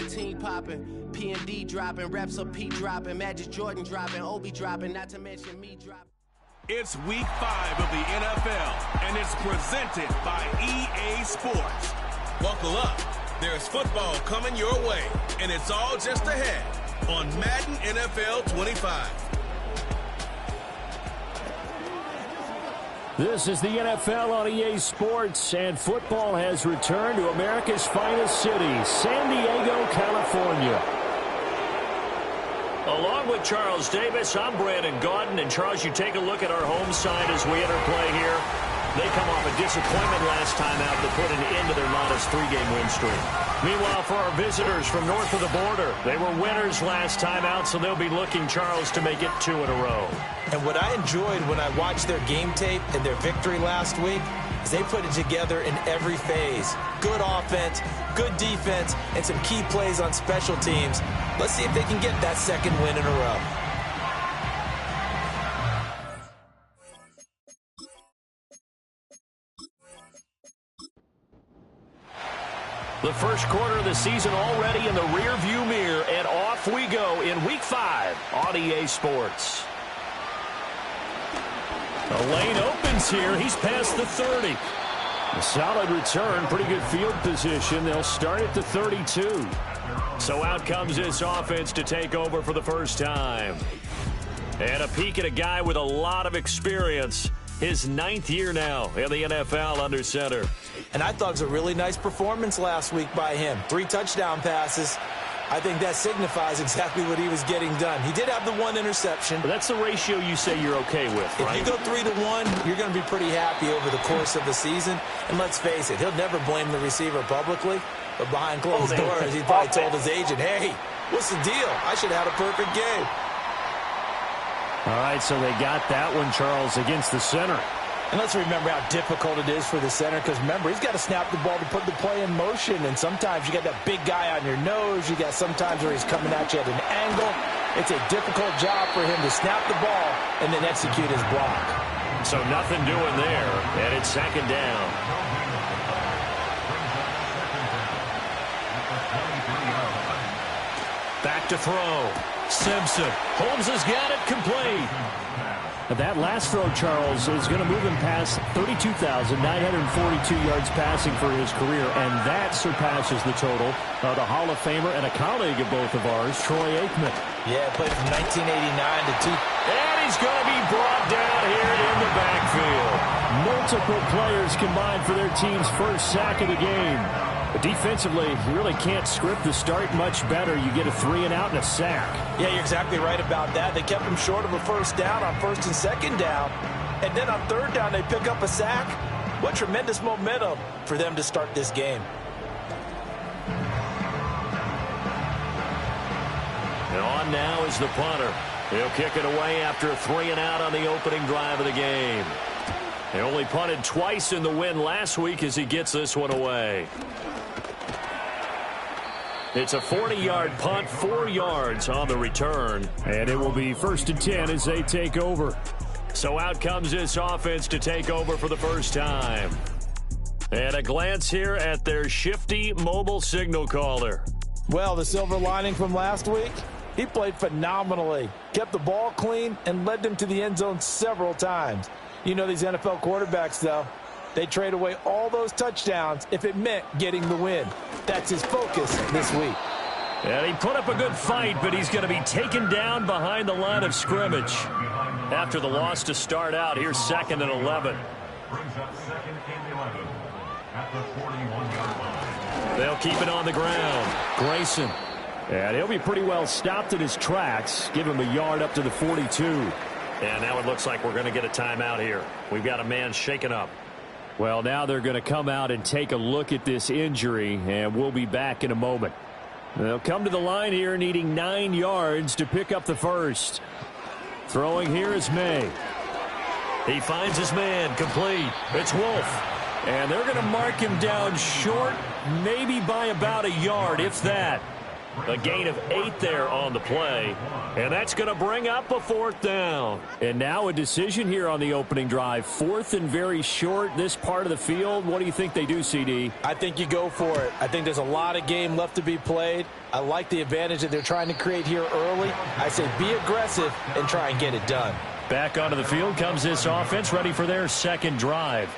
team popping, P&D dropping, reps of P dropping, Magic Jordan dropping, Obi dropping, not to mention me dropping. It's week 5 of the NFL, and it's presented by EA Sports. Buckle up. There's football coming your way, and it's all just ahead on Madden NFL 25. This is the NFL on EA Sports, and football has returned to America's finest city, San Diego, California. Along with Charles Davis, I'm Brandon Gaudin, and Charles, you take a look at our home side as we enter play here. They come off a disappointment last time out to put an end to their modest 3-game win streak. Meanwhile, for our visitors from north of the border, they were winners last time out, so they'll be looking, Charles, to make it 2 in a row. And what I enjoyed when I watched their game tape and their victory last week is they put it together in every phase. Good offense, good defense, and some key plays on special teams. Let's see if they can get that second win in a row. The first quarter of the season already in the rearview mirror, and off we go in Week 5 on EA Sports. The lane opens here. He's past the 30. A solid return, pretty good field position. They'll start at the 32. So out comes this offense to take over for the first time. And a peek at a guy with a lot of experience. His 9th year now in the NFL under center. And I thought it was a really nice performance last week by him. 3 touchdown passes. I think that signifies exactly what he was getting done. He did have the 1 interception. But that's the ratio you say you're okay with, right? If you go 3-to-1, you're going to be pretty happy over the course of the season. And let's face it, he'll never blame the receiver publicly. But behind closed doors, he probably told his agent, hey, what's the deal? I should have had a perfect game. All right, so they got that one, Charles, against the center. And let's remember how difficult it is for the center, because remember, he's got to snap the ball to put the play in motion, and sometimes you got that big guy on your nose. You got sometimes where he's coming at you at an angle. It's a difficult job for him to snap the ball and then execute his block. So nothing doing there, and it's second down. Back to throw. Simpson. Holmes has got it complete. That last throw, Charles, is going to move him past 32,942 yards passing for his career, and that surpasses the total of the Hall of Famer and a colleague of both of ours, Troy Aikman. Yeah, played from 1989 to 2. And he's going to be brought down here in the backfield. Multiple players combined for their team's first sack of the game. But defensively, you really can't script the start much better. You get a 3-and-out and a sack. Yeah, you're exactly right about that. They kept him short of a first down on first and second down. And then on third down, they pick up a sack. What tremendous momentum for them to start this game. And on now is the punter. He'll kick it away after a 3-and-out on the opening drive of the game. He only punted twice in the win last week as he gets this one away. It's a 40-yard punt, 4 yards on the return. And it will be 1st and 10 as they take over. So out comes this offense to take over for the first time. And a glance here at their shifty mobile signal caller. Well, the silver lining from last week, he played phenomenally. Kept the ball clean and led them to the end zone several times. You know these NFL quarterbacks, though. They trade away all those touchdowns if it meant getting the win. That's his focus this week. And he put up a good fight, but he's going to be taken down behind the line of scrimmage. After the loss to start out, here's 2nd and 11. They'll keep it on the ground. Grayson. And he'll be pretty well stopped in his tracks. Give him a yard up to the 42. And now it looks like we're going to get a timeout here. We've got a man shaken up. Well, now they're going to come out and take a look at this injury, and we'll be back in a moment. They'll come to the line here needing 9 yards to pick up the first. Throwing here is May. He finds his man, complete. It's Wolf. And they're going to mark him down short, maybe by about a yard, if that. A gain of 8 there on the play. And that's going to bring up a 4th down. And now a decision here on the opening drive. 4th and very short, this part of the field. What do you think they do, CD? I think you go for it. I think there's a lot of game left to be played. I like the advantage that they're trying to create here early. I say be aggressive and try and get it done. Back onto the field comes this offense, ready for their second drive.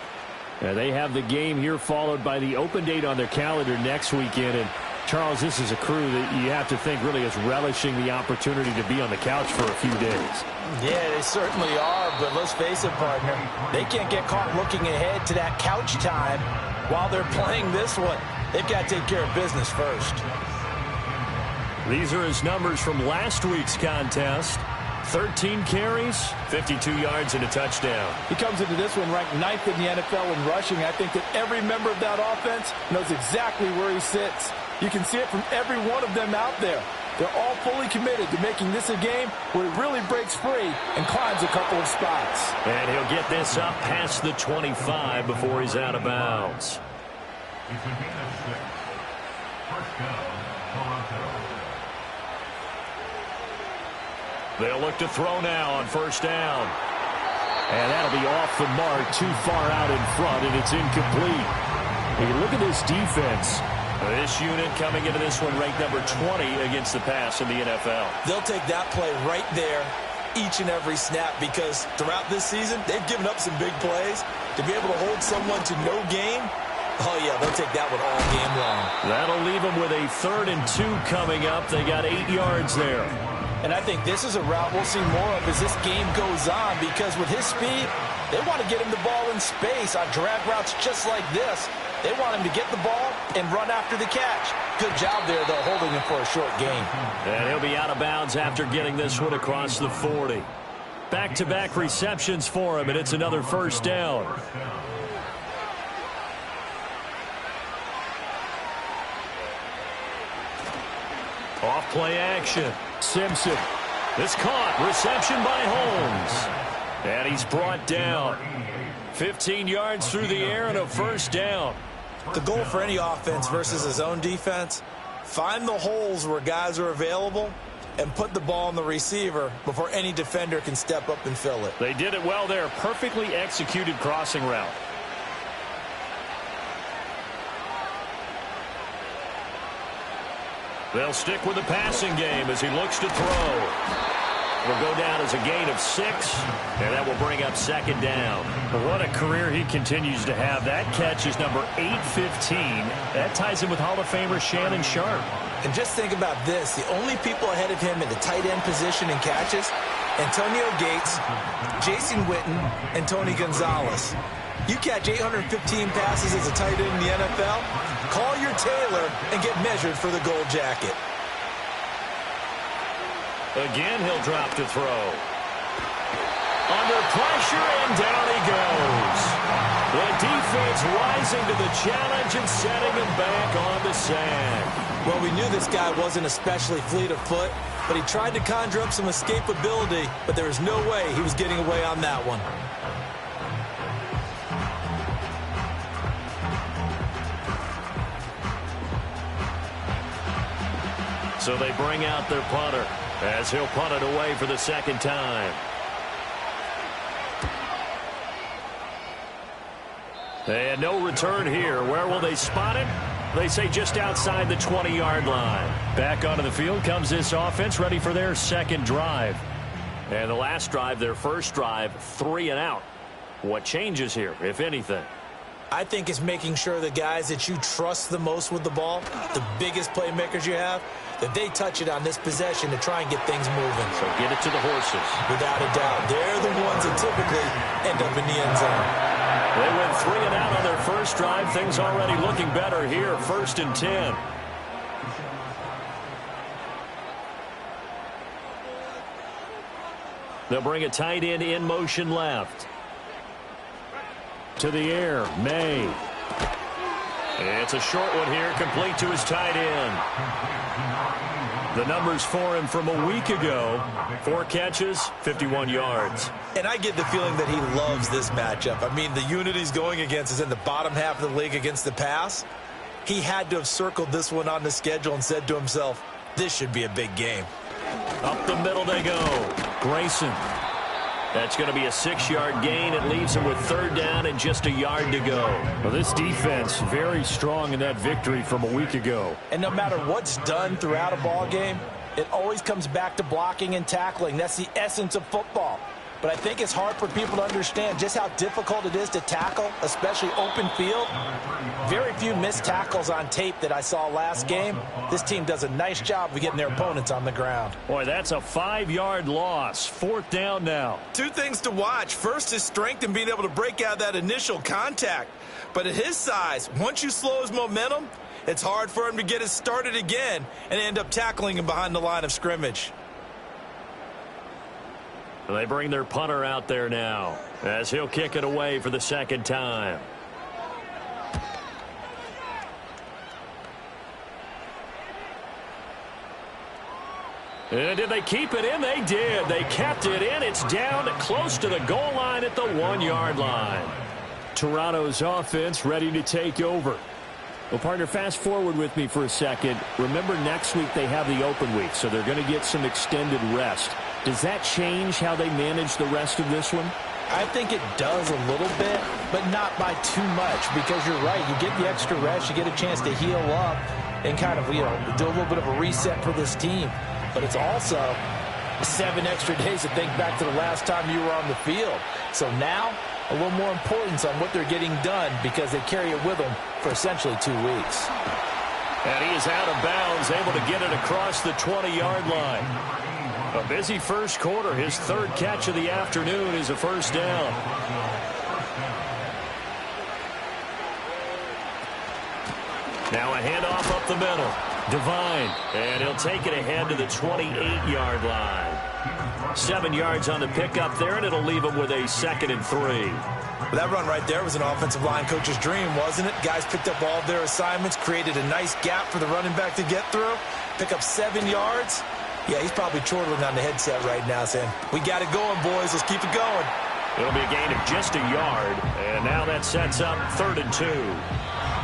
They have the game here followed by the open date on their calendar next weekend. And Charles, this is a crew that you have to think really is relishing the opportunity to be on the couch for a few days. Yeah, they certainly are, but let's face it, partner. They can't get caught looking ahead to that couch time while they're playing this one. They've got to take care of business first. These are his numbers from last week's contest. 13 carries, 52 yards, and a touchdown. He comes into this one ranked 9th in the NFL in rushing. I think that every member of that offense knows exactly where he sits. You can see it from every one of them out there. They're all fully committed to making this a game where it really breaks free and climbs a couple of spots. And he'll get this up past the 25 before he's out of bounds. They'll look to throw now on 1st down. And that'll be off the mark, too far out in front, and it's incomplete. Hey, look at this defense. This unit coming into this one ranked number 20 against the pass in the NFL. They'll take that play right there each and every snap because throughout this season, they've given up some big plays. To be able to hold someone to no gain, oh, yeah, they'll take that one all game long. That'll leave them with a 3rd and 2 coming up. They got 8 yards there. And I think this is a route we'll see more of as this game goes on because with his speed, they want to get him the ball in space on drag routes just like this. They want him to get the ball and run after the catch. Good job there, though, holding him for a short gain. And he'll be out of bounds after getting this one across the 40. Back-to-back receptions for him, and it's another 1st down. Off play action. Simpson. This caught. Reception by Holmes. And he's brought down. 15 yards through the air and a 1st down. The goal for any offense versus his own defense, find the holes where guys are available and put the ball on the receiver before any defender can step up and fill it. They did it well there. Perfectly executed crossing route. They'll stick with the passing game as he looks to throw. Will go down as a gain of 6, and that will bring up 2nd down. What a career he continues to have. That catch is number 815. That ties him with Hall of Famer Shannon Sharpe. And just think about this. The only people ahead of him in the tight end position in catches, Antonio Gates, Jason Witten, and Tony Gonzalez. You catch 815 passes as a tight end in the NFL, call your tailor and get measured for the gold jacket. Again, he'll drop to throw. Under pressure, and down he goes. The defense rising to the challenge and setting him back on the sand. Well, we knew this guy wasn't especially fleet of foot, but he tried to conjure up some escapability, but there was no way he was getting away on that one. So they bring out their punter as he'll punt it away for the 2nd time. And no return here. Where will they spot it? They say just outside the 20-yard line. Back onto the field comes this offense, ready for their 2nd drive. And the last drive, their 1st drive, 3 and out. What changes here, if anything? I think it's making sure the guys that you trust the most with the ball, the biggest playmakers you have, that they touch it on this possession to try and get things moving. So get it to the horses. Without a doubt. They're the ones that typically end up in the end zone. They went 3 and out on their 1st drive. Things already looking better here. 1st and 10. They'll bring a tight end in motion left. To the air, May. It's a short one here, complete to his tight end. The numbers for him from a week ago: 4 catches, 51 yards. And I get the feeling that he loves this matchup. I mean, the unit he's going against is in the bottom half of the league against the pass. He had to have circled this one on the schedule and said to himself, This should be a big game. Up the middle they go. Grayson. That's going to be a 6-yard gain. It leaves him with 3rd down and just a yard to go. Well, this defense very strong in that victory from a week ago. And no matter what's done throughout a ball game, it always comes back to blocking and tackling. That's the essence of football. But I think it's hard for people to understand just how difficult it is to tackle, especially open field. Very few missed tackles on tape that I saw last game. This team does a nice job of getting their opponents on the ground. Boy, that's a 5-yard loss. 4th down now. 2 things to watch. First, his strength in being able to break out that initial contact. But at his size, once you slow his momentum, it's hard for him to get it started again and end up tackling him behind the line of scrimmage. They bring their punter out there now as he'll kick it away for the 2nd time. And did they keep it in? They did. They kept it in. It's down close to the goal line at the 1-yard line. Toronto's offense ready to take over. Well, partner, fast forward with me for a second. Remember, next week they have the open week, so they're going to get some extended rest. Does that change how they manage the rest of this one? I think it does a little bit, but not by too much, because you're right. You get the extra rest, you get a chance to heal up and kind of, do a little bit of a reset for this team. But it's also 7 extra days to think back to the last time you were on the field. So now, a little more importance on what they're getting done because they carry it with them for essentially 2 weeks. And he is out of bounds, able to get it across the 20-yard line. A busy first quarter. His 3rd catch of the afternoon is a 1st down. Now a handoff up the middle. Devine. And he'll take it ahead to the 28-yard line. 7 yards on the pickup there, and it'll leave him with a 2nd and 3. Well, that run right there was an offensive line coach's dream, wasn't it? Guys picked up all of their assignments, created a nice gap for the running back to get through, pick up 7 yards. Yeah, he's probably chortling on the headset right now saying, we got it going, boys. Let's keep it going. It'll be a gain of just a yard, and now that sets up 3rd and 2.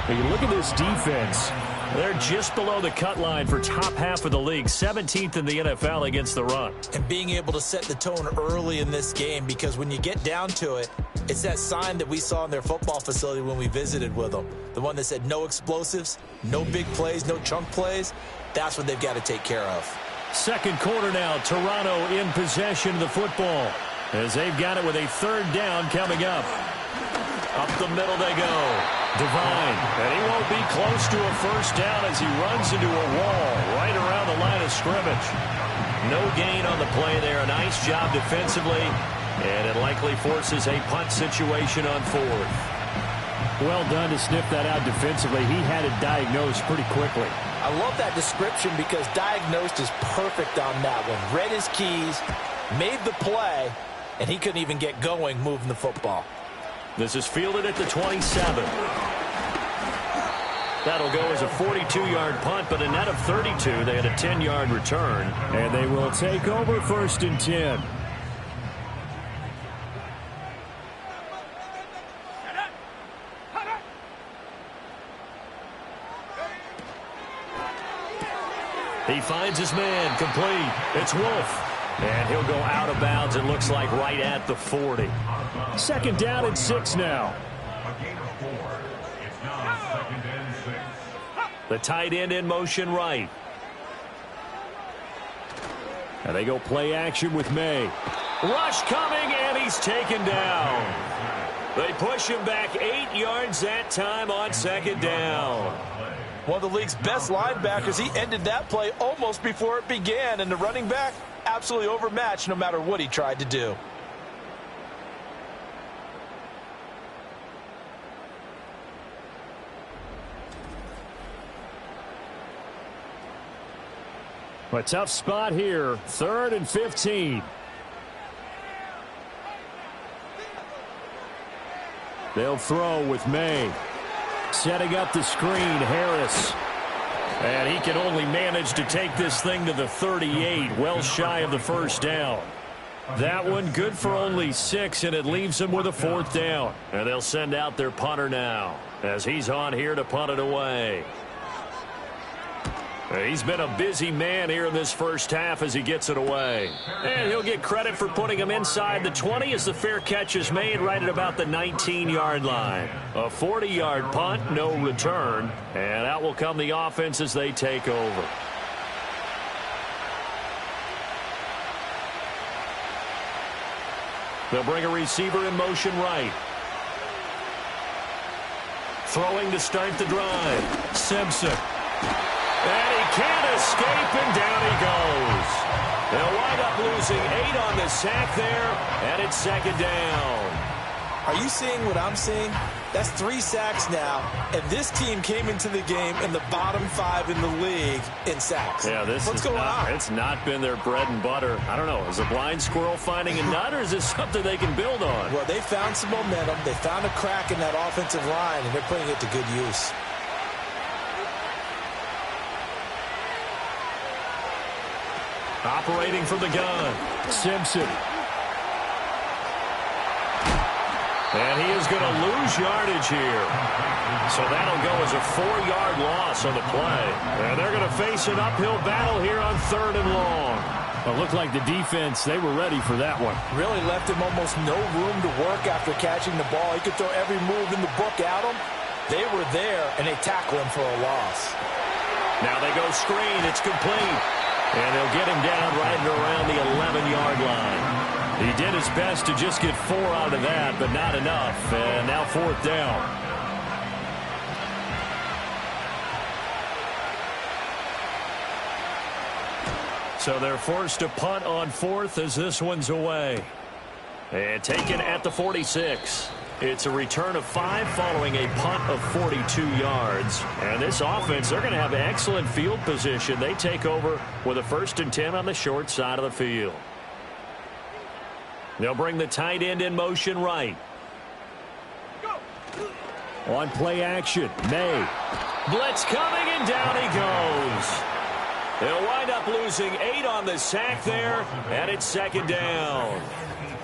When you look at this defense, they're just below the cut line for top half of the league, 17th in the NFL against the run. And being able to set the tone early in this game, because when you get down to it, it's that sign that we saw in their football facility when we visited with them. The one that said no explosives, no big plays, no chunk plays. That's what they've got to take care of. 2nd quarter now, Toronto in possession of the football as they've got it with a 3rd down coming up. Up the middle they go. Devine, and he won't be close to a 1st down as he runs into a wall right around the line of scrimmage. No gain on the play there. A nice job defensively, and it likely forces a punt situation on 4th. Well done to sniff that out defensively. He had it diagnosed pretty quickly. I love that description because diagnosed is perfect on that one. Read his keys, made the play, and he couldn't even get going moving the football. This is fielded at the 27. That'll go as a 42-yard punt, but a net of 32. They had a 10-yard return. And they will take over 1st and 10. He finds his man, complete. It's Wolf. And he'll go out of bounds, it looks like, right at the 40. 2nd down and 6 now. The tight end in motion right. And they go play action with May. Rush coming, and he's taken down. They push him back 8 yards that time on 2nd down. One of the league's best linebackers, he ended that play almost before it began, and the running back absolutely overmatched no matter what he tried to do. A tough spot here. 3rd and 15. They'll throw with May. Setting up the screen, Harris. And he can only manage to take this thing to the 38, well shy of the 1st down. That one good for only 6, and it leaves him with a 4th down. And they'll send out their punter now as he's on here to punt it away. He's been a busy man here in this first half as he gets it away. And he'll get credit for putting him inside the 20 as the fair catch is made right at about the 19-yard line. A 40-yard punt, no return. And out will come the offense as they take over. They'll bring a receiver in motion right. Throwing to start the drive. Simpson. And he can't escape, and down he goes. They'll wind up losing 8 on the sack there, and it's second down. Are you seeing what I'm seeing? That's 3 sacks now, and this team came into the game in the bottom 5 in the league in sacks. Yeah, what's going on? It's not been their bread and butter. I don't know. Is a blind squirrel finding a nut, or is this something they can build on? Well, they found some momentum. They found a crack in that offensive line, and they're putting it to good use. Operating from the gun, Simpson. And he is going to lose yardage here. So that'll go as a 4-yard loss on the play. And they're going to face an uphill battle here on 3rd and long. It looked like the defense, they were ready for that one. Really left him almost no room to work after catching the ball. He could throw every move in the book at him. They were there, and they tackle him for a loss. Now they go screen. It's complete. And they'll get him down right around the 11-yard line. He did his best to just get 4 out of that, but not enough. And now 4th down. So they're forced to punt on 4th as this one's away. And taken at the 46. It's a return of 5 following a punt of 42 yards. And this offense, they're going to have excellent field position. They take over with a 1st and 10 on the short side of the field. They'll bring the tight end in motion right. On play action, May. Blitz coming, and down he goes. They'll wind up losing 8 on the sack there, and it's 2nd down.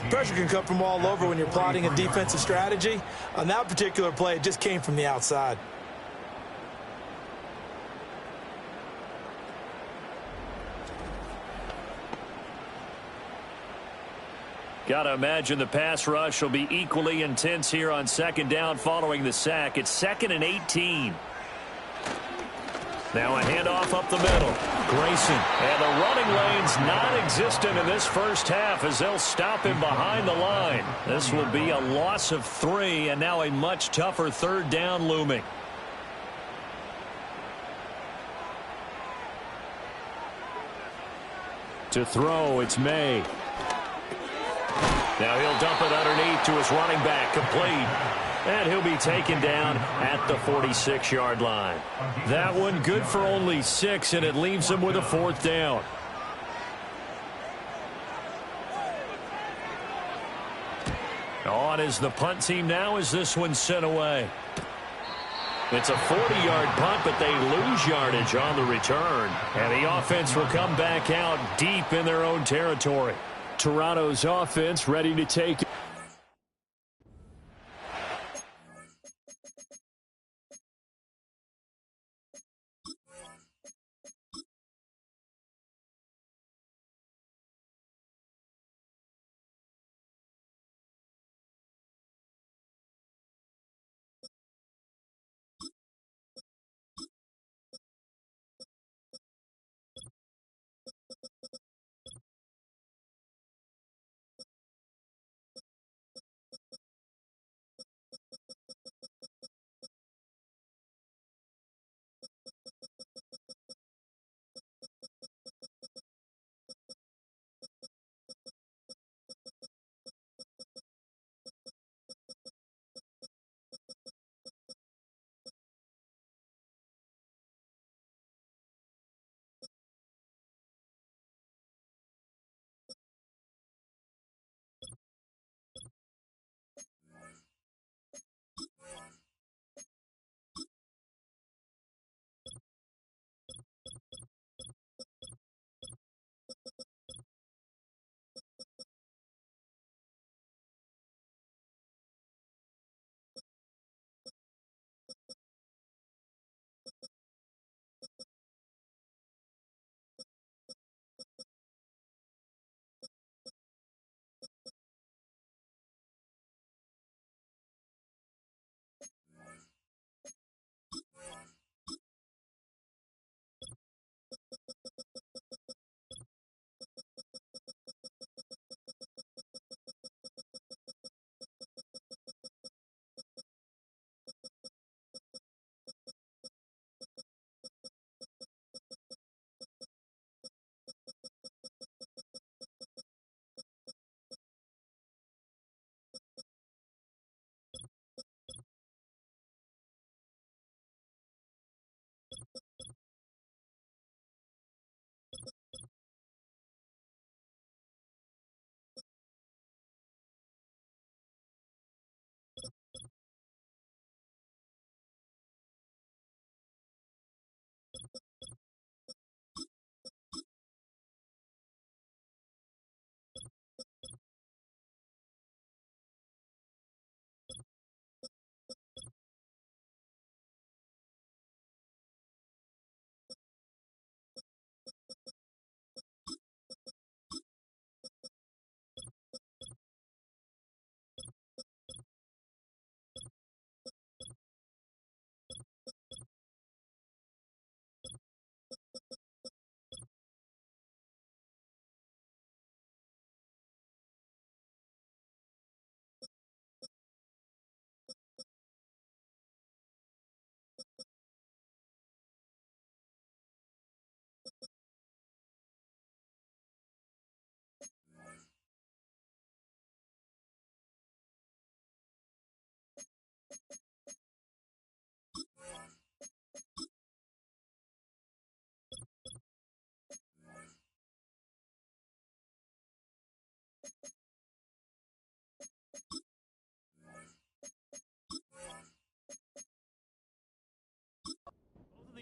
Pressure can come from all over when you're plotting a defensive strategy. On that particular play, it just came from the outside. Got to imagine the pass rush will be equally intense here on 2nd down following the sack. It's 2nd and 18. Now a handoff up the middle. Grayson. And the running lane's non-existent in this first half as they'll stop him behind the line. This will be a loss of 3, and now a much tougher 3rd down looming. To throw, it's May. Now he'll dump it underneath to his running back, complete. And he'll be taken down at the 46-yard line. That one good for only 6, and it leaves him with a 4th down. On is the punt team now as this one's sent away. It's a 40-yard punt, but they lose yardage on the return. And the offense will come back out deep in their own territory. Toronto's offense ready to take it.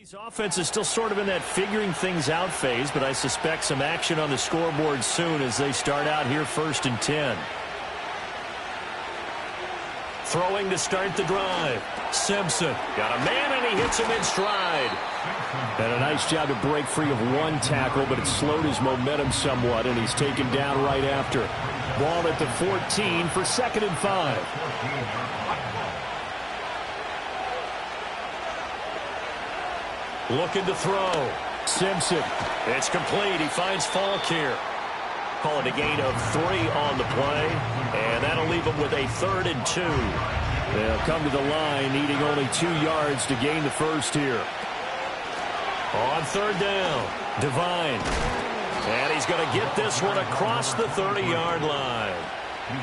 His offense is still sort of in that figuring things out phase, but I suspect some action on the scoreboard soon as they start out here 1st and 10. Throwing to start the drive. Simpson got a man, and he hits him in stride. And a nice job to break free of one tackle, but it slowed his momentum somewhat, and he's taken down right after. Ball at the 14 for 2nd and 5. Looking to throw. Simpson. It's complete. He finds Falk here. Call it a gain of 3 on the play, and that'll leave him with a 3rd and 2. They'll come to the line needing only 2 yards to gain the first here. On 3rd down, Devine. And he's going to get this one across the 30-yard line.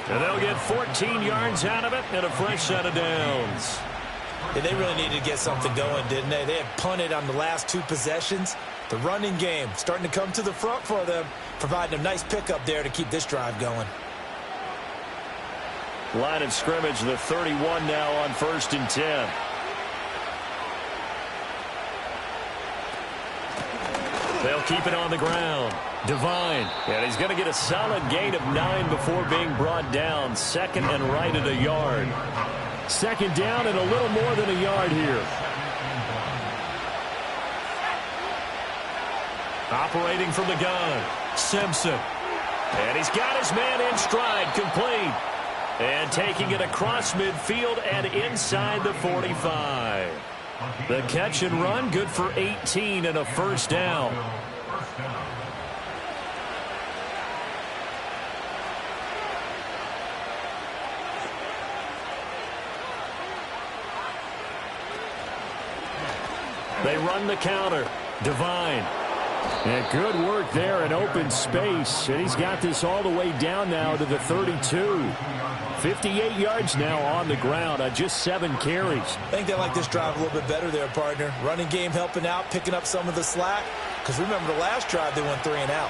And they'll get 14 yards out of it and a fresh set of downs. Yeah, they really needed to get something going, didn't they? They had punted on the last 2 possessions. The running game starting to come to the front for them, providing a nice pickup there to keep this drive going. Line of scrimmage, the 31 now on 1st and 10. They'll keep it on the ground. Devine. And he's going to get a solid gain of 9 before being brought down. 2nd and right at a yard. 2nd down and a little more than a yard here. Operating from the gun. Simpson. And he's got his man in stride, complete. And taking it across midfield and inside the 45. The catch and run, good for 18 and a first down. They run the counter. Devine. And good work there in open space. And he's got this all the way down now to the 32. 58 yards now on the ground on just 7 carries. I think they like this drive a little bit better there, partner. Running game helping out, picking up some of the slack. Because remember the last drive, they went 3 and out.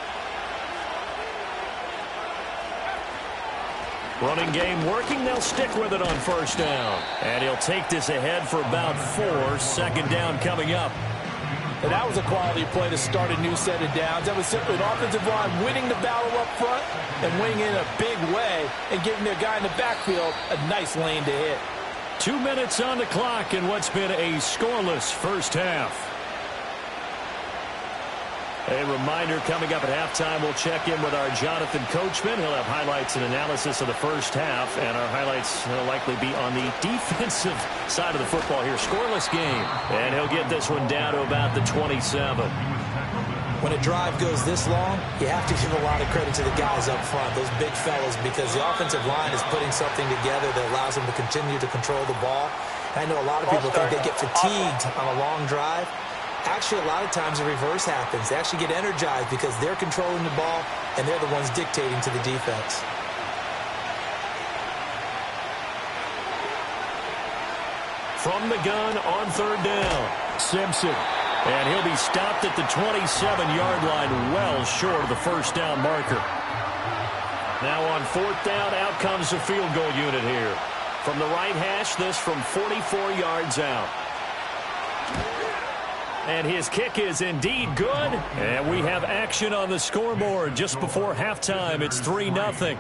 Running game working. They'll stick with it on 1st down. And he'll take this ahead for about 4. 2nd down coming up. And that was a quality play to start a new set of downs. That was simply an offensive line winning the battle up front and winning in a big way and giving their guy in the backfield a nice lane to hit. 2 minutes on the clock in what's been a scoreless first half. A reminder coming up at halftime, we'll check in with our Jonathan Coachman. He'll have highlights and analysis of the first half, and our highlights will likely be on the defensive side of the football here. Scoreless game, and he'll get this one down to about the 27. When a drive goes this long, you have to give a lot of credit to the guys up front, those big fellas, because the offensive line is putting something together that allows them to continue to control the ball. I know a lot of people think they get fatigued on a long drive. Actually, a lot of times the reverse happens. They actually get energized because they're controlling the ball, and they're the ones dictating to the defense. From the gun on 3rd down, Simpson. And he'll be stopped at the 27-yard line, well short of the first down marker. Now on 4th down, out comes the field goal unit here. From the right hash, this from 44 yards out. And his kick is indeed good. And we have action on the scoreboard just before halftime. It's 3-0.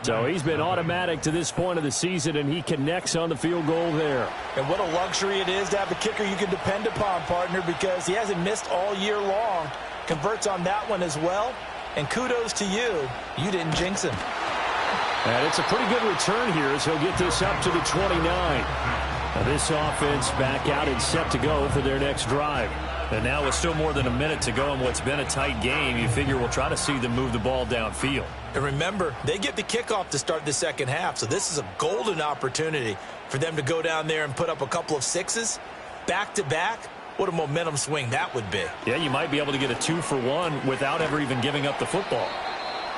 So he's been automatic to this point of the season, and he connects on the field goal there. And what a luxury it is to have a kicker you can depend upon, partner, because he hasn't missed all year long. Converts on that one as well. And kudos to you. You didn't jinx him. And it's a pretty good return here as he'll get this up to the 29. Now this offense back out and set to go for their next drive. And now with still more than a minute to go in what's been a tight game, you figure we'll try to see them move the ball downfield. And remember, they get the kickoff to start the second half, so this is a golden opportunity for them to go down there and put up a couple of 6s back-to-back. What a momentum swing that would be. Yeah, you might be able to get a 2-for-1 without ever even giving up the football.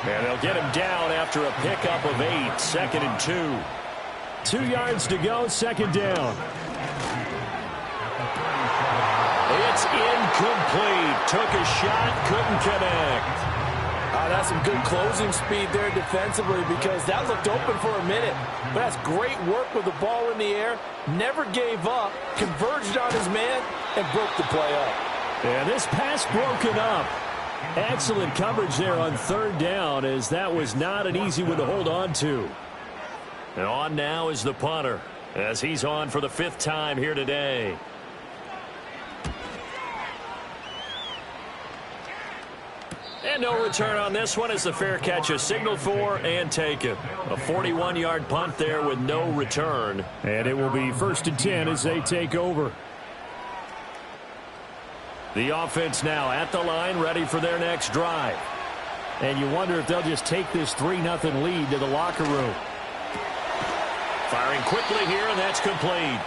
And they'll get him down after a pickup of 8, 2nd and 2. 2 yards to go, 2nd down. It's incomplete. Took a shot, couldn't connect. That's some good closing speed there defensively because that looked open for a minute. But that's great work with the ball in the air. Never gave up, converged on his man, and broke the play up. And this pass broken up. Excellent coverage there on third down, as that was not an easy one to hold on to. And on now is the punter, as he's on for the 5th time here today. And no return on this one as the fair catch is signaled for and taken. A 41-yard punt there with no return. And it will be 1st and 10 as they take over. The offense now at the line, ready for their next drive. And you wonder if they'll just take this 3-0 lead to the locker room. Firing quickly here, and that's complete.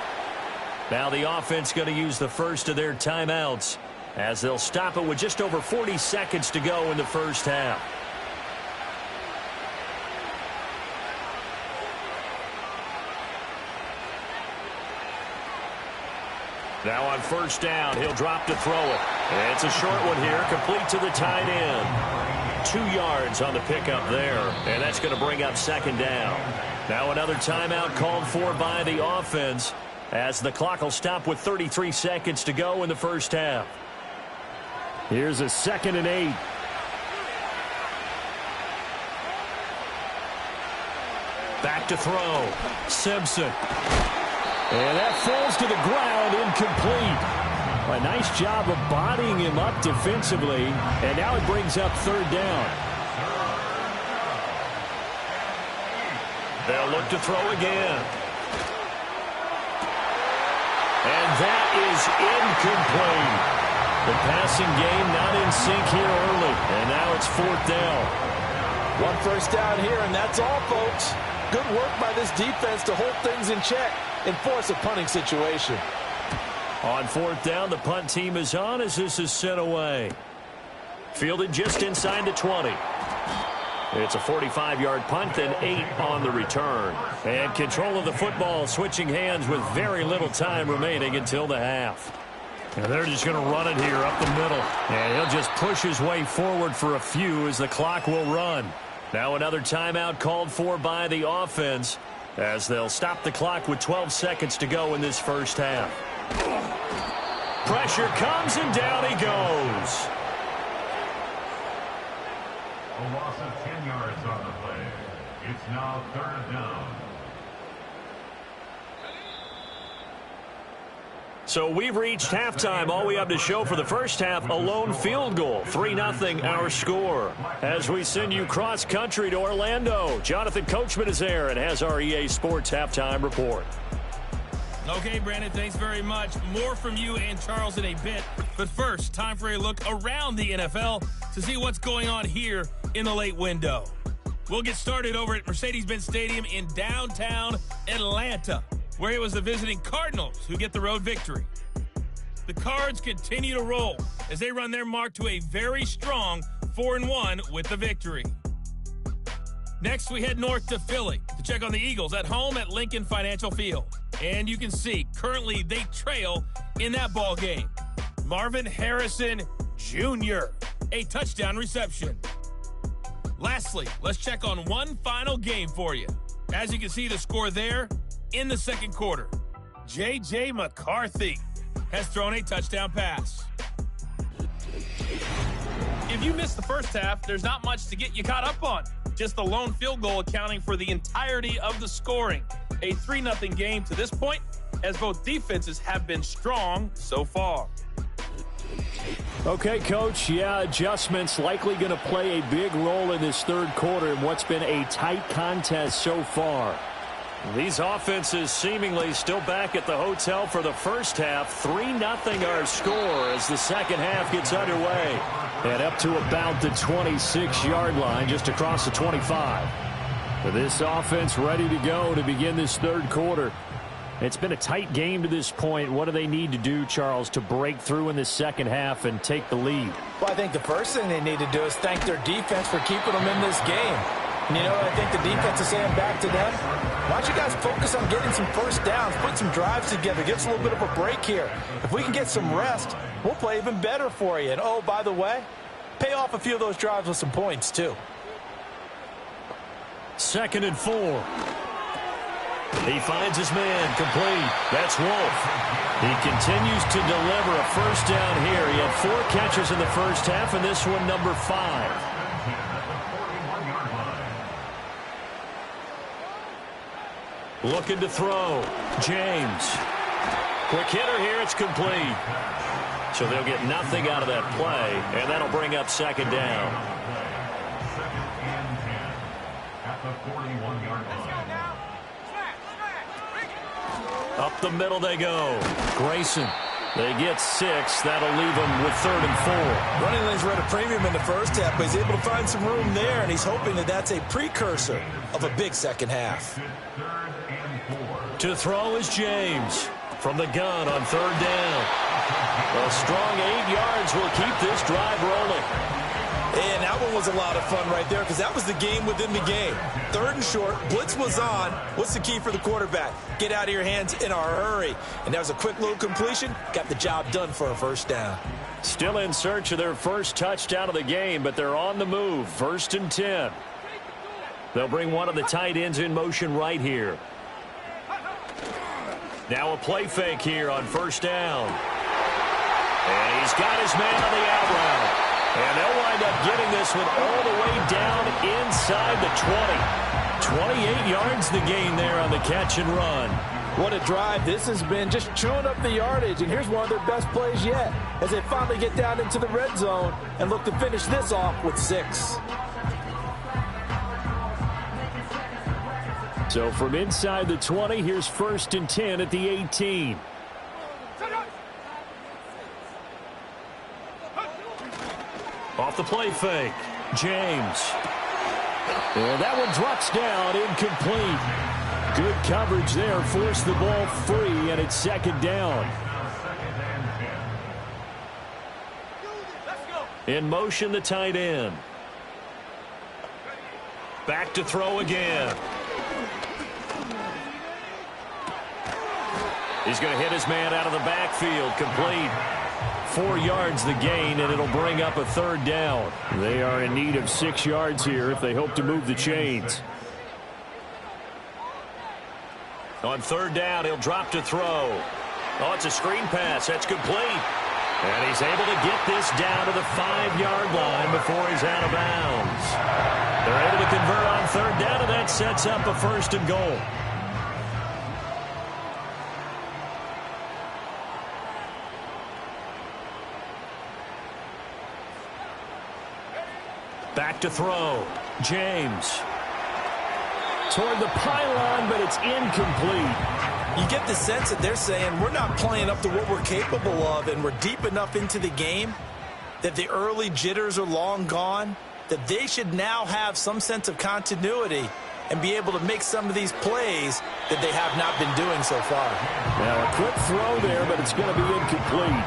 Now the offense going to use the first of their timeouts, as they'll stop it with just over 40 seconds to go in the first half. Now on first down, he'll drop to throw it. And it's a short one here, complete to the tight end. 2 yards on the pickup there, and that's going to bring up 2nd down. Now another timeout called for by the offense, as the clock will stop with 33 seconds to go in the first half. Here's a 2nd and 8. Back to throw. Simpson. And that falls to the ground, incomplete. A nice job of bodying him up defensively, and now it brings up 3rd down. They'll look to throw again. And that is incomplete. The passing game not in sync here early, and now it's 4th down. 1 first down here, and that's all, folks. Good work by this defense to hold things in check and force a punting situation. On 4th down, the punt team is on as this is sent away. Fielded just inside the 20. It's a 45-yard punt, then 8 on the return. And control of the football switching hands with very little time remaining until the half. And they're just going to run it here up the middle. And he'll just push his way forward for a few as the clock will run. Now another timeout called for by the offense, as they'll stop the clock with 12 seconds to go in this first half. Pressure comes, and down he goes. A loss of 10 yards on the play. It's now 3rd down. So we've reached halftime. All we have to show for the first half, a lone field goal. 3-0 our score. As we send you cross-country to Orlando, Jonathan Coachman is there and has our EA Sports halftime report. Okay, Brandon, thanks very much. More from you and Charles in a bit. But first, time for a look around the NFL to see what's going on here in the late window. We'll get started over at Mercedes-Benz Stadium in downtown Atlanta, where it was the visiting Cardinals who get the road victory. The Cards continue to roll as they run their mark to a very strong 4-1 with the victory. Next, we head north to Philly to check on the Eagles at home at Lincoln Financial Field. And you can see, currently they trail in that ball game. Marvin Harrison Jr., a touchdown reception. Lastly, let's check on one final game for you. As you can see the score there, in the second quarter, J.J. McCarthy has thrown a touchdown pass. If you missed the first half, there's not much to get you caught up on. Just the lone field goal accounting for the entirety of the scoring. A 3-0 game to this point, as both defenses have been strong so far. Okay, Coach, adjustments likely going to play a big role in this third quarter in what's been a tight contest so far. These offenses seemingly still back at the hotel for the first half. 3-0 our score as the second half gets underway. And up to about the 26-yard line, just across the 25. With this offense ready to go to begin this third quarter. It's been a tight game to this point. What do they need to do, Charles, to break through in the second half and take the lead? Well, I think the first thing they need to do is thank their defense for keeping them in this game. And you know what I think the defense is saying back to them? Why don't you guys focus on getting some first downs, put some drives together, give us a little bit of a break here. If we can get some rest, we'll play even better for you. And, oh, by the way, pay off a few of those drives with some points, too. 2nd and 4. He finds his man, complete. That's Wolf. He continues to deliver a first down here. He had 4 catches in the first half, and this one number 5. Looking to throw. James. Quick hitter here. It's complete. So they'll get nothing out of that play, and that'll bring up second down. Second and 10 at the 41-yard line. Up the middle they go. Grayson. They get 6. That'll leave them with 3rd and 4. Running lanes were at a premium in the first half, but he's able to find some room there, and he's hoping that that's a precursor of a big second half. To throw is James. From the gun on 3rd down. A strong 8 yards will keep this drive rolling. And that one was a lot of fun right there because that was the game within the game. 3rd and short, blitz was on. What's the key for the quarterback? Get out of your hands in a hurry. And that was a quick little completion. Got the job done for a first down. Still in search of their first touchdown of the game, but they're on the move. 1st and 10. They'll bring one of the tight ends in motion right here. Now a play fake here on 1st down. And he's got his man on the out route. And they'll wind up getting this one all the way down inside the 20. 28 yards the gain there on the catch and run. What a drive this has been, just chewing up the yardage. And here's one of their best plays yet as they finally get down into the red zone and look to finish this off with 6. So from inside the 20, here's 1st and 10 at the 18. Off the play fake, James. And that one drops down, incomplete. Good coverage there, forced the ball free, and it's 2nd down. In motion, the tight end. Back to throw again. He's going to hit his man out of the backfield, complete. 4 yards the gain, and it'll bring up a 3rd down. They are in need of 6 yards here if they hope to move the chains. On 3rd down, he'll drop to throw. Oh, it's a screen pass. That's complete. And he's able to get this down to the 5-yard line before he's out of bounds. They're able to convert on 3rd down, and that sets up a 1st and goal. Back to throw. James. Toward the pylon, but it's incomplete. You get the sense that they're saying we're not playing up to what we're capable of, and we're deep enough into the game that the early jitters are long gone, that they should now have some sense of continuity and be able to make some of these plays that they have not been doing so far. Now a quick throw there, but it's going to be incomplete.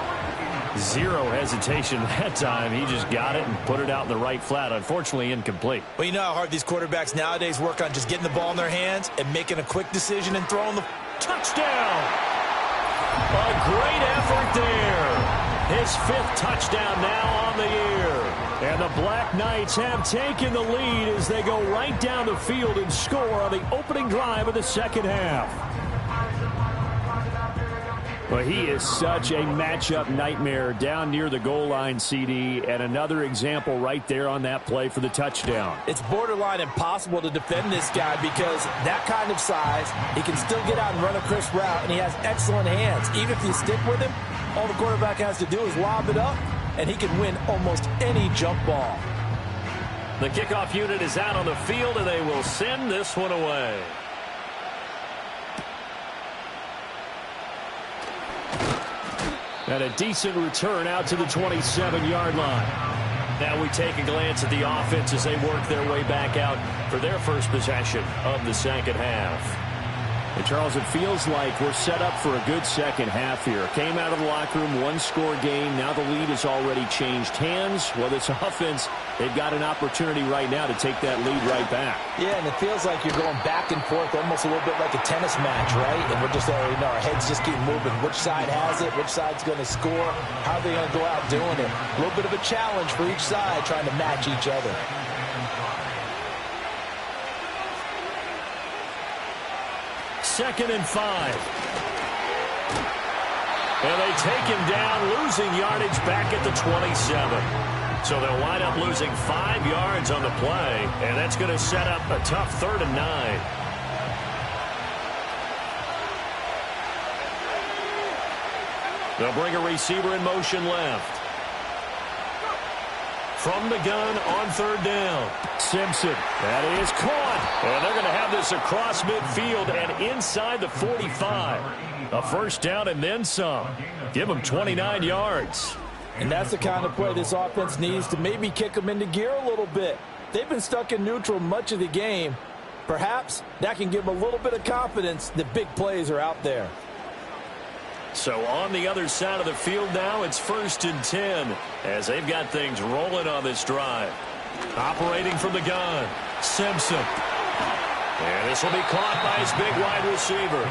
Zero hesitation that time. He just got it and put it out in the right flat. Unfortunately, incomplete. Well, you know how hard these quarterbacks nowadays work on just getting the ball in their hands and making a quick decision and throwing the touchdown. A great effort there. His 5th touchdown now on the year. And the Black Knights have taken the lead as they go right down the field and score on the opening drive of the second half. Well, he is such a matchup nightmare down near the goal line, CD, and another example right there on that play for the touchdown. It's borderline impossible to defend this guy because that kind of size, he can still get out and run a crisp route, and he has excellent hands. Even if you stick with him, all the quarterback has to do is lob it up, and he can win almost any jump ball. The kickoff unit is out on the field, and they will send this one away. And a decent return out to the 27-yard line. Now we take a glance at the offense as they work their way back out for their first possession of the second half. And Charles, it feels like we're set up for a good second half here. Came out of the locker room, 1-score game. Now the lead has already changed hands. Well, this offense, they've got an opportunity right now to take that lead right back. Yeah, and it feels like you're going back and forth almost a little bit like a tennis match, right? And we're just already know our heads just keep moving. Which side has it? Which side's going to score? How are they going to go out doing it? A little bit of a challenge for each side trying to match each other. 2nd and 5. And they take him down, losing yardage back at the 27. So they'll wind up losing 5 yards on the play, and that's going to set up a tough 3rd and 9. They'll bring a receiver in motion left. From the gun on 3rd down. Simpson. That is caught. And they're going to have this across midfield and inside the 45. A 1st down and then some. Give them 29 yards. And that's the kind of play this offense needs to maybe kick them into gear a little bit. They've been stuck in neutral much of the game. Perhaps that can give them a little bit of confidence that big plays are out there. So on the other side of the field now, it's 1st and 10 as they've got things rolling on this drive. Operating from the gun, Simpson. And this will be caught by his big wide receiver.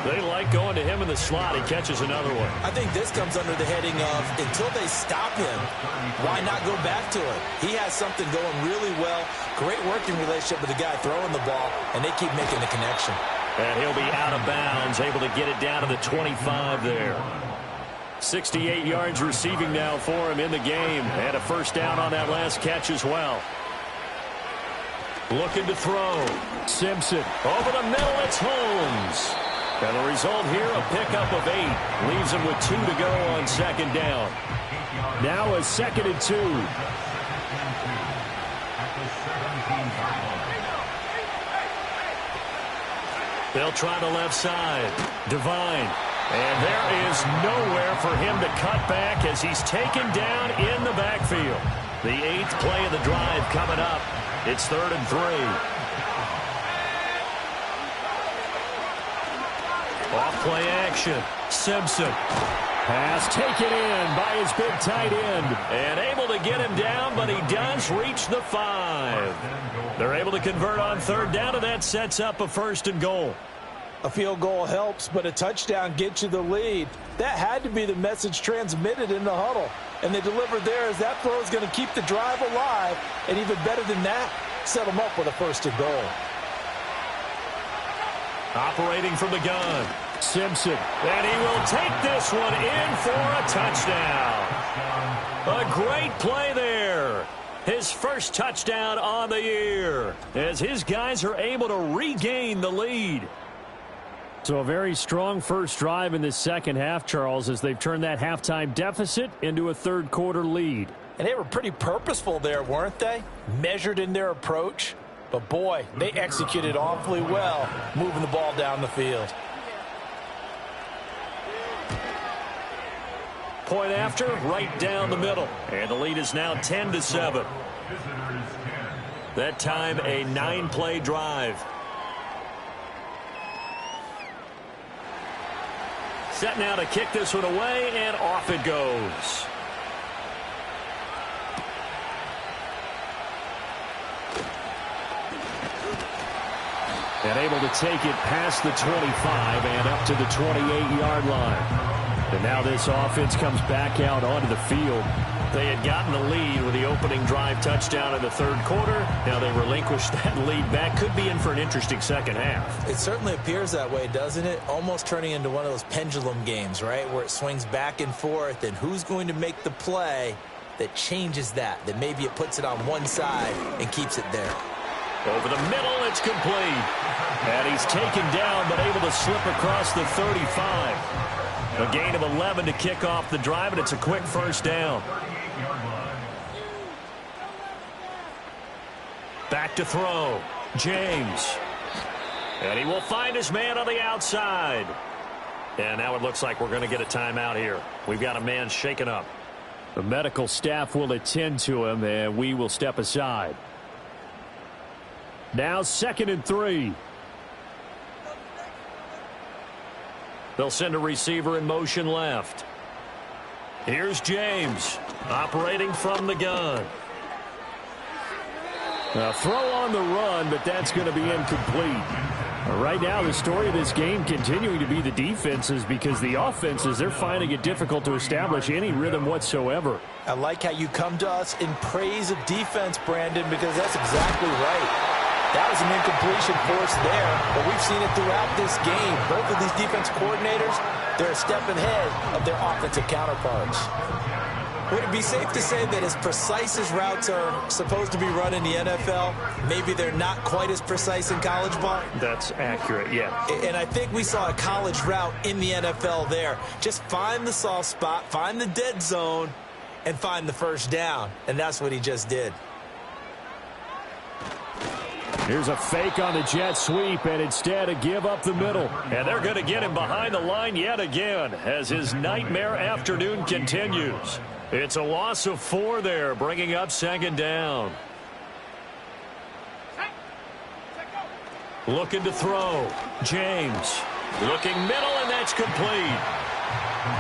They like going to him in the slot. He catches another one. I think this comes under the heading of until they stop him, why not go back to it? He has something going really well. Great working relationship with the guy throwing the ball, and they keep making the connection. And he'll be out of bounds, able to get it down to the 25 there. 68 yards receiving now for him in the game. And a 1st down on that last catch as well. Looking to throw. Simpson. Over the middle, it's Holmes. And the result here, a pickup of 8. Leaves him with 2 to go on 2nd down. Now a 2nd and 2. They'll try the left side. Devine. And there is nowhere for him to cut back as he's taken down in the backfield. The 8th play of the drive coming up. It's 3rd and 3. Off play action. Simpson. Pass taken in by his big tight end. And able to get him down, but he does reach the 5. They're able to convert on 3rd down, and that sets up a 1st and goal. A field goal helps, but a touchdown gets you the lead. That had to be the message transmitted in the huddle. And they delivered there as that throw is going to keep the drive alive. And even better than that, set them up with a 1st and goal. Operating from the gun, Simpson. And he will take this one in for a touchdown. A great play there. His 1st touchdown on the year as his guys are able to regain the lead. So a very strong first drive in this second half, Charles, as they've turned that halftime deficit into a 3rd quarter lead. And they were pretty purposeful there, weren't they? Measured in their approach. But boy, they executed awfully well, moving the ball down the field. Point after, right down the middle. And the lead is now 10-7. That time, a 9-play drive. Set now to kick this one away, and off it goes. And able to take it past the 25 and up to the 28-yard line. And now this offense comes back out onto the field. They had gotten the lead with the opening drive touchdown in the 3rd quarter. Now they relinquished that lead back. Could be in for an interesting second half. It certainly appears that way, doesn't it? Almost turning into one of those pendulum games, right? Where it swings back and forth, and who's going to make the play that changes that maybe it puts it on one side and keeps it there. Over the middle, it's complete. And he's taken down, but able to slip across the 35. A gain of 11 to kick off the drive, and it's a quick 1st down. Back to throw. James. And he will find his man on the outside. And now it looks like we're going to get a timeout here. We've got a man shaken up. The medical staff will attend to him, and we will step aside. Now 2nd and 3. They'll send a receiver in motion left. Here's James, operating from the gun. A throw on the run, but that's going to be incomplete. Right now, the story of this game continuing to be the defenses, because the offenses, they're finding it difficult to establish any rhythm whatsoever. I like how you come to us in praise of defense, Brandon, because that's exactly right. That was an incompletion forced there, but we've seen it throughout this game. Both of these defense coordinators, they're a step ahead of their offensive counterparts. Would it be safe to say that as precise as routes are supposed to be run in the NFL, maybe they're not quite as precise in college ball? That's accurate, yeah. And I think we saw a college route in the NFL there. Just find the soft spot, find the dead zone, and find the first down. And that's what he just did. Here's a fake on the jet sweep, and instead a give up the middle. And they're going to get him behind the line yet again as his nightmare afternoon continues. It's a loss of 4 there, bringing up second down. Looking to throw. James looking middle, and that's complete.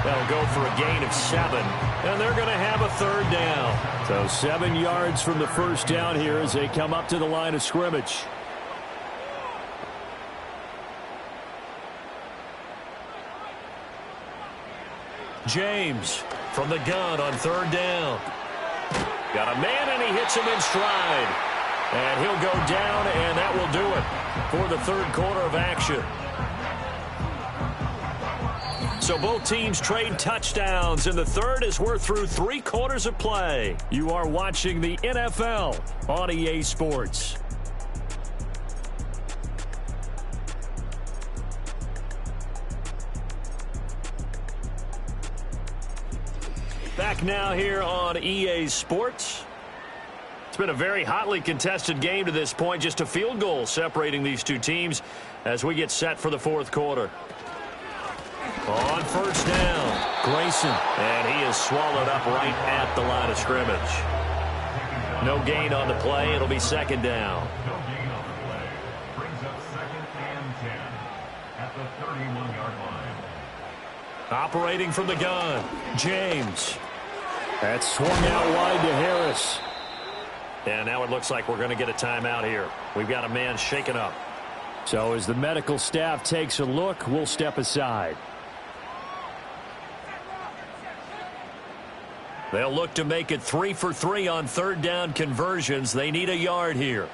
That'll go for a gain of 7, and they're going to have a third down. So 7 yards from the first down here as they come up to the line of scrimmage. James from the gun on third down. Got a man, and he hits him in stride. And he'll go down, and that will do it for the third quarter of action. So both teams trade touchdowns in the third as we're through 3 quarters of play. You are watching the NFL on EA Sports. Back now here on EA Sports. It's been a very hotly contested game to this point. Just a field goal separating these two teams as we get set for the fourth quarter. On first down, Grayson, and he is swallowed up right at the line of scrimmage. No gain on the play. It'll be second down. No gain on the play. Brings up 2nd and 10 at the 31-yard line. Operating from the gun, James. That's swung out wide to Harris. And now it looks like we're going to get a timeout here. We've got a man shaken up. So as the medical staff takes a look, we'll step aside. They'll look to make it 3 for 3 on third down conversions. They need a yard here.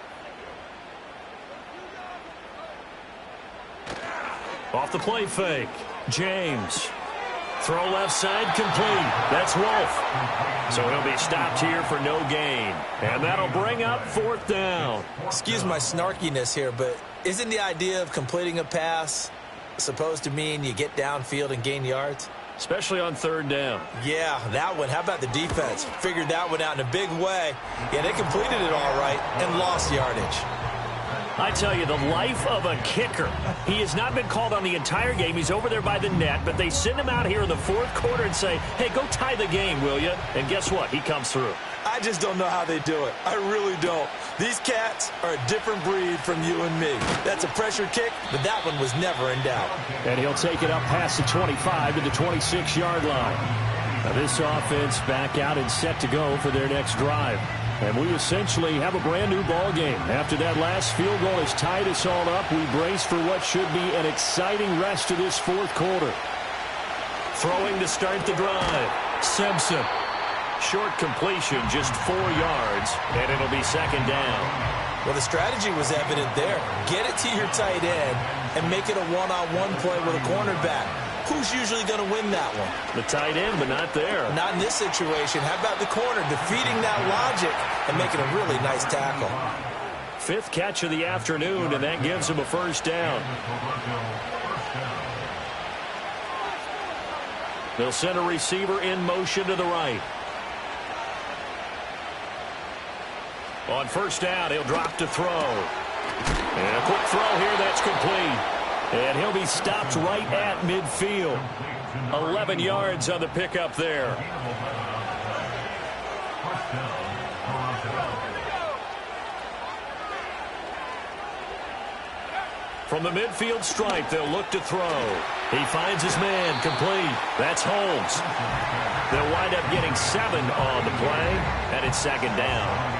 Off the play fake, James. Throw left side complete. That's Wolf. So he'll be stopped here for no gain. And that'll bring up fourth down. Excuse my snarkiness here, but isn't the idea of completing a pass supposed to mean you get downfield and gain yards? Especially on third down. Yeah, that one. How about the defense? Figured that one out in a big way. Yeah, they completed it all right and lost yardage. I tell you, the life of a kicker. He has not been called on the entire game. He's over there by the net, but they send him out here in the fourth quarter and say, hey, go tie the game, will you? And guess what? He comes through. I just don't know how they do it. I really don't. These cats are a different breed from you and me. That's a pressure kick, but that one was never in doubt. And he'll take it up past the 25 to the 26-yard line. Now this offense back out and set to go for their next drive. And we essentially have a brand-new ball game. After that last field goal has tied us all up, we brace for what should be an exciting rest of this fourth quarter. Throwing to start the drive, Simpson. Short completion, just 4 yards, and it'll be second down. Well, the strategy was evident there. Get it to your tight end and make it a one-on-one play with a cornerback. Who's usually going to win that one? The tight end, but not there. Not in this situation. How about the corner defeating that logic and making a really nice tackle? 5th catch of the afternoon, and that gives him a first down. They'll send a receiver in motion to the right. On first down, he'll drop to throw. And a quick throw here, that's complete. And he'll be stopped right at midfield. 11 yards on the pickup there. From the midfield stripe, they'll look to throw. He finds his man, complete. That's Holmes. They'll wind up getting 7 on the play, and it's second down.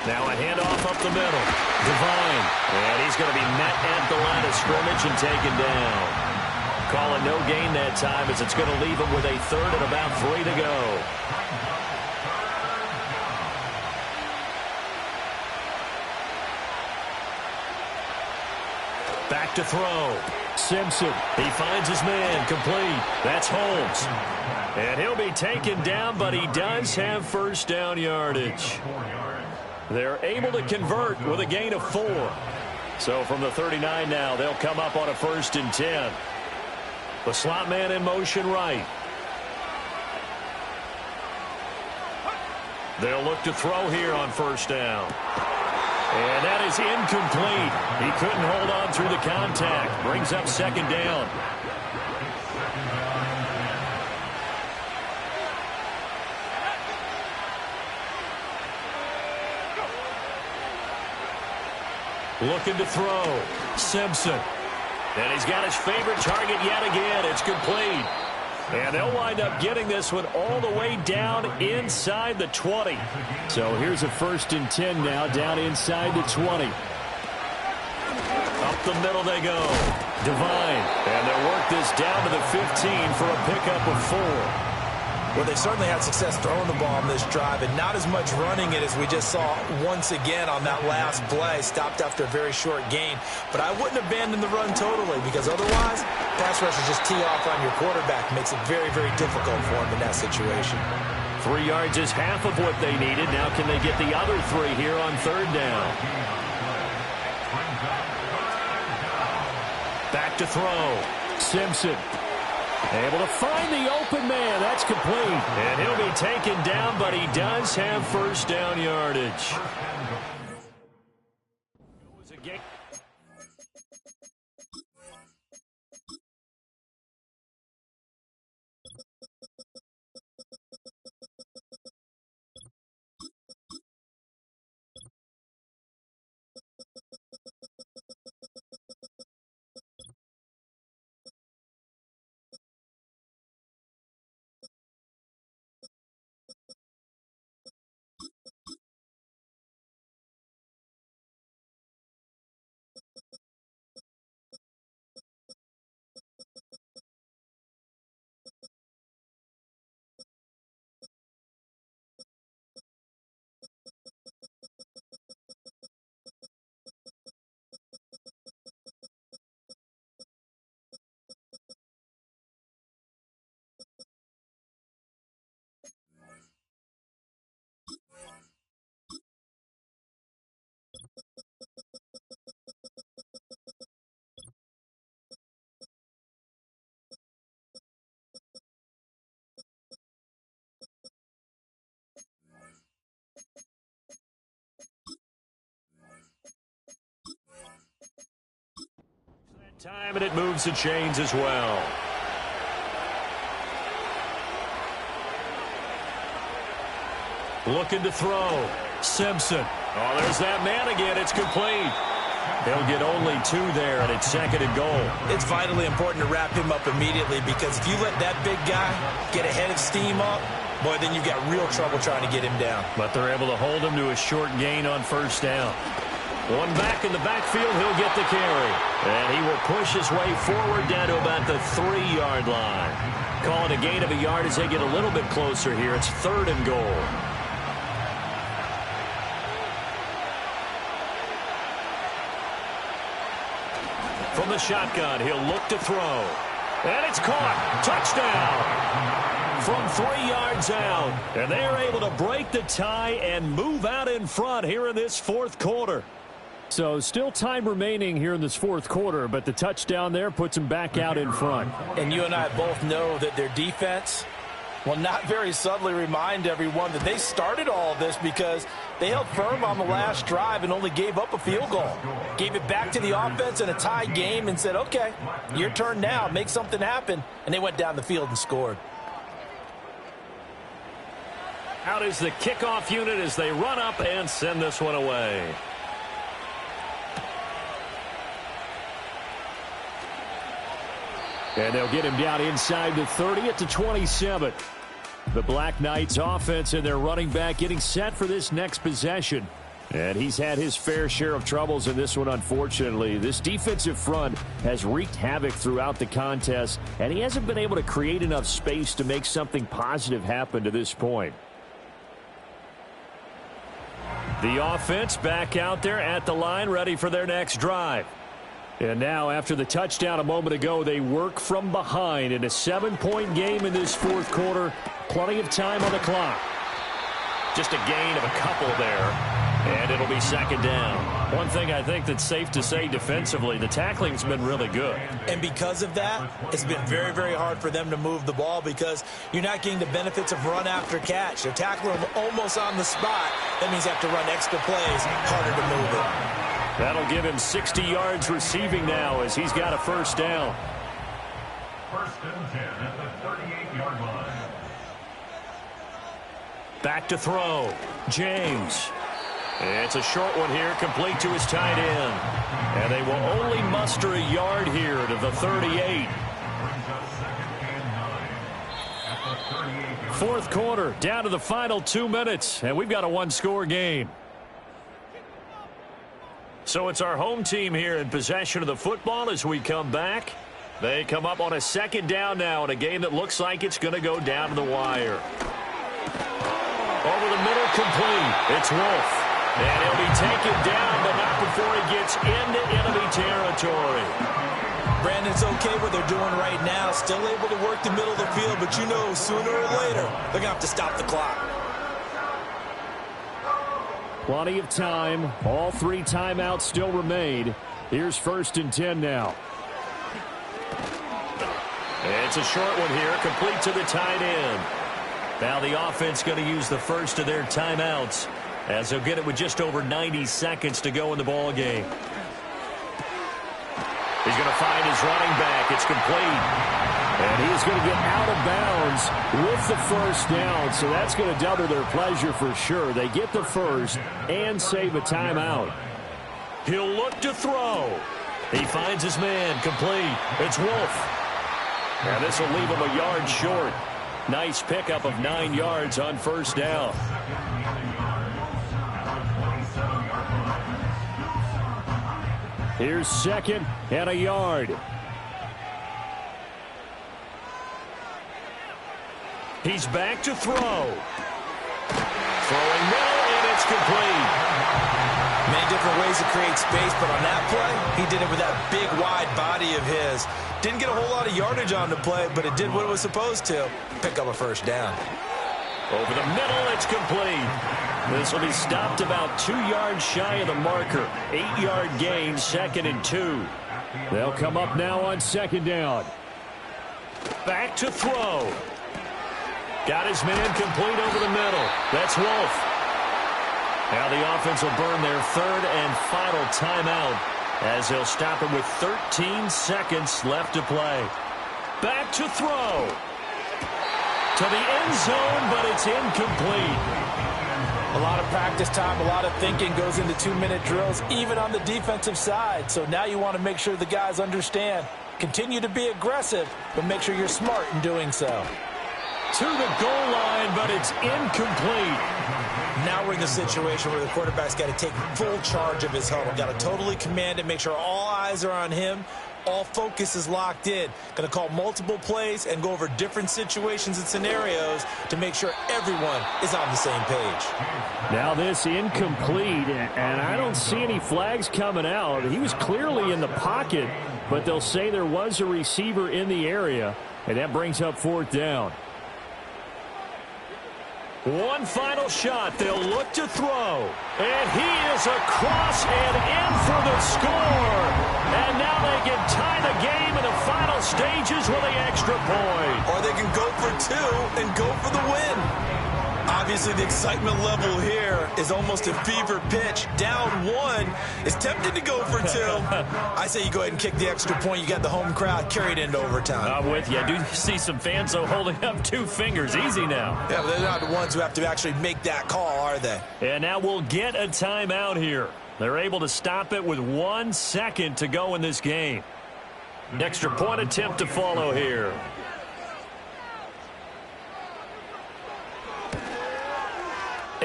Now a handoff up the middle. Devine. And he's going to be met at the line of scrimmage and taken down. Call it no gain that time as it's going to leave him with a third and about 3 to go. Back to throw. Simpson. He finds his man. Complete. That's Holmes. And he'll be taken down, but he does have first down yardage. They're able to convert with a gain of 4. So from the 39 now, they'll come up on a 1st and 10. The slot man in motion right. They'll look to throw here on 1st down. And that is incomplete. He couldn't hold on through the contact. Brings up 2nd down. Looking to throw. Simpson. And he's got his favorite target yet again. It's complete. And they'll wind up getting this one all the way down inside the 20. So here's a 1st and 10 now, down inside the 20. Up the middle they go. Devine. And they'll work this down to the 15 for a pickup of 4. Well, they certainly had success throwing the ball on this drive, and not as much running it as we just saw once again on that last play. Stopped after a very short gain. But I wouldn't abandon the run totally, because otherwise, pass rushers just tee off on your quarterback. Makes it very, very difficult for him in that situation. 3 yards is half of what they needed. Now can they get the other 3 here on 3rd down? Back to throw. Simpson. Able to find the open man. That's complete. And he'll be taken down, but he does have 1st down yardage. Time, and it moves the chains as well. Looking to throw. Simpson. Oh, there's that man again. It's complete. They'll get only 2 there, and it's 2nd and goal. It's vitally important to wrap him up immediately, because if you let that big guy get ahead of steam up, boy, then you've got real trouble trying to get him down. But they're able to hold him to a short gain on 1st down. One back in the backfield, he'll get the carry. And he will push his way forward down to about the 3-yard line. Call it a gain of a yard as they get a little bit closer here. It's 3rd and goal. From the shotgun, he'll look to throw. And it's caught. Touchdown. From 3 yards out. And they are able to break the tie and move out in front here in this 4th quarter. So still time remaining here in this 4th quarter, but the touchdown there puts them back out in front. And you and I both know that their defense will not very subtly remind everyone that they started all of this because they held firm on the last drive and only gave up a field goal. Gave it back to the offense in a tie game and said, okay, your turn now, make something happen. And they went down the field and scored. Out is the kickoff unit as they run up and send this one away. And they'll get him down inside the 30 at the 27. The Black Knights offense and their running back getting set for this next possession. And he's had his fair share of troubles in this one, unfortunately. This defensive front has wreaked havoc throughout the contest, and he hasn't been able to create enough space to make something positive happen to this point. The offense back out there at the line, ready for their next drive. And now, after the touchdown a moment ago, they work from behind in a 7-point game in this fourth quarter. Plenty of time on the clock. Just a gain of a couple there. And it'll be second down. One thing I think that's safe to say defensively, the tackling's been really good. And because of that, it's been very, very hard for them to move the ball because you're not getting the benefits of run after catch. They're tackling them almost on the spot. That means you have to run extra plays, harder to move it. That'll give him 60 yards receiving now as he's got a first down. First and 10 at the 38-yard line. Back to throw. James. It's a short one here, complete to his tight end. And they will only muster a yard here to the 38. Fourth quarter, down to the final 2 minutes, and we've got a one-score game. So it's our home team here in possession of the football as we come back. They come up on a second down now in a game that looks like it's going to go down to the wire. Over the middle, complete. It's Wolf. And he'll be taken down, but not before he gets into enemy territory. Brandon, it's okay what they're doing right now. Still able to work the middle of the field, but you know sooner or later they're going to have to stop the clock. Plenty of time. All three timeouts still remain. Here's first and 10 now. It's a short one here, complete to the tight end. Now the offense going to use the first of their timeouts, as they'll get it with just over 90 seconds to go in the ball game. He's going to find his running back. It's complete. And he's going to get out of bounds with the first down, so that's going to double their pleasure for sure. They get the first and save a timeout. He'll look to throw. He finds his man, complete. It's Wolf. And this will leave him a yard short. Nice pickup of 9 yards on first down. Here's second and a yard. He's back to throw. Throwing middle, and it's complete. Many different ways to create space, but on that play, he did it with that big, wide body of his. Didn't get a whole lot of yardage on the play, but it did what it was supposed to. Pick up a first down. Over the middle, it's complete. This will be stopped about 2 yards shy of the marker. 8-yard gain, second and 2. They'll come up now on second down. Back to throw. Got his man complete over the middle. That's Wolf. Now the offense will burn their third and final timeout as they'll stop it with 13 seconds left to play. Back to throw. To the end zone, but it's incomplete. A lot of practice time, a lot of thinking goes into 2-minute drills, even on the defensive side. So now you want to make sure the guys understand. Continue to be aggressive, but make sure you're smart in doing so. To the goal line, but it's incomplete. Now we're in the situation where the quarterback's got to take full charge of his huddle. Got to totally command it, make sure all eyes are on him. All focus is locked in. Going to call multiple plays and go over different situations and scenarios to make sure everyone is on the same page. Now this incomplete, and I don't see any flags coming out. He was clearly in the pocket, but they'll say there was a receiver in the area, and that brings up fourth down. One final shot. They'll look to throw. And he is across and in for the score. And now they can tie the game in the final stages with the extra point. Or they can go for 2 and go for the win. Obviously, the excitement level here is almost a fever pitch. Down 1 is tempted to go for 2. I say you go ahead and kick the extra point. You got the home crowd carried into overtime. I'm with you. I do see some fans, though, holding up 2 fingers. Easy now. Yeah, but they're not the ones who have to actually make that call, are they? And now we'll get a timeout here. They're able to stop it with 1 second to go in this game. Extra point attempt to follow here.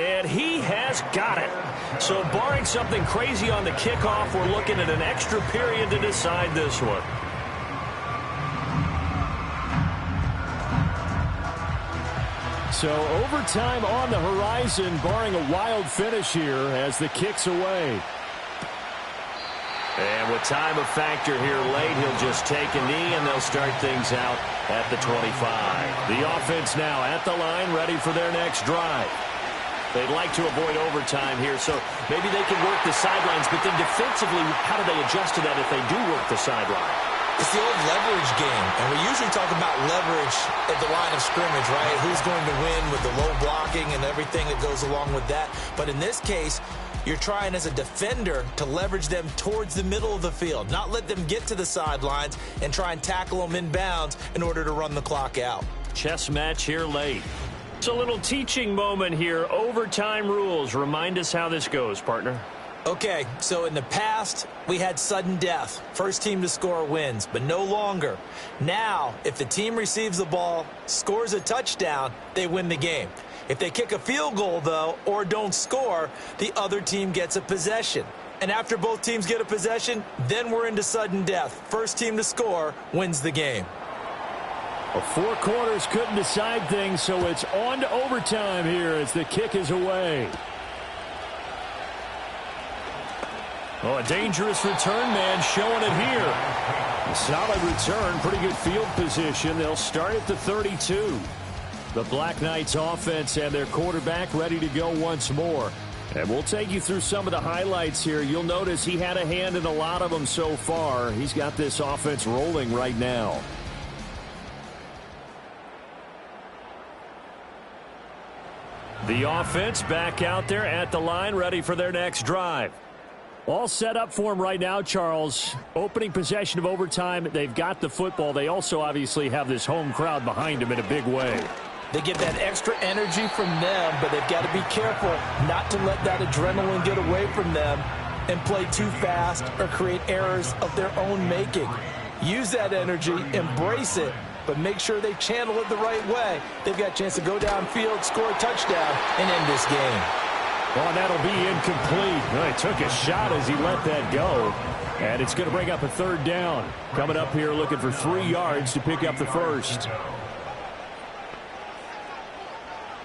And he has got it. So barring something crazy on the kickoff, we're looking at an extra period to decide this one. So overtime on the horizon, barring a wild finish here as the kick's away. And with time a factor here late, he'll just take a knee and they'll start things out at the 25. The offense now at the line, ready for their next drive. They'd like to avoid overtime here, so maybe they can work the sidelines, but then defensively, how do they adjust to that if they do work the sideline? It's the old leverage game, and we usually talk about leverage at the line of scrimmage, right? Who's going to win with the low blocking and everything that goes along with that. But in this case, you're trying as a defender to leverage them towards the middle of the field, not let them get to the sidelines and try and tackle them inbounds in order to run the clock out. Chess match here late. It's a little teaching moment here. Overtime rules. Remind us how this goes, partner. Okay, so in the past, we had sudden death. First team to score wins, but no longer. Now, if the team receives the ball, scores a touchdown, they win the game. If they kick a field goal, though, or don't score, the other team gets a possession. And after both teams get a possession, then we're into sudden death. First team to score wins the game. Well, 4 quarters couldn't decide things, so it's on to overtime here as the kick is away. Oh, a dangerous return man showing it here. A solid return, pretty good field position. They'll start at the 32. The BlackKnights offense and their quarterback ready to go once more. And we'll take you through some of the highlights here. You'll notice he had a hand in a lot of them so far. He's got this offense rolling right now. The offense back out there at the line, ready for their next drive. All set up for him right now, Charles. Opening possession of overtime. They've got the football. They also obviously have this home crowd behind them in a big way. They get that extra energy from them, but they've got to be careful not to let that adrenaline get away from them and play too fast or create errors of their own making. Use that energy, embrace it, but make sure they channel it the right way. They've got a chance to go downfield, score a touchdown, and end this game. Well, that'll be incomplete. Well, he took a shot as he let that go. And it's going to bring up a third down. Coming up here looking for 3 yards to pick up the first.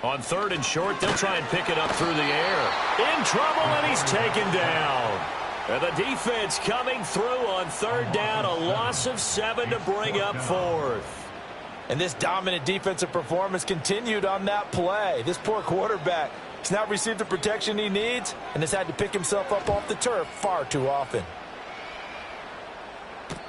On 3rd and short, they'll try and pick it up through the air. In trouble, and he's taken down. And the defense coming through on 3rd down. A loss of 7 to bring up 4th. And this dominant defensive performance continued on that play. This poor quarterback has not received the protection he needs and has had to pick himself up off the turf far too often.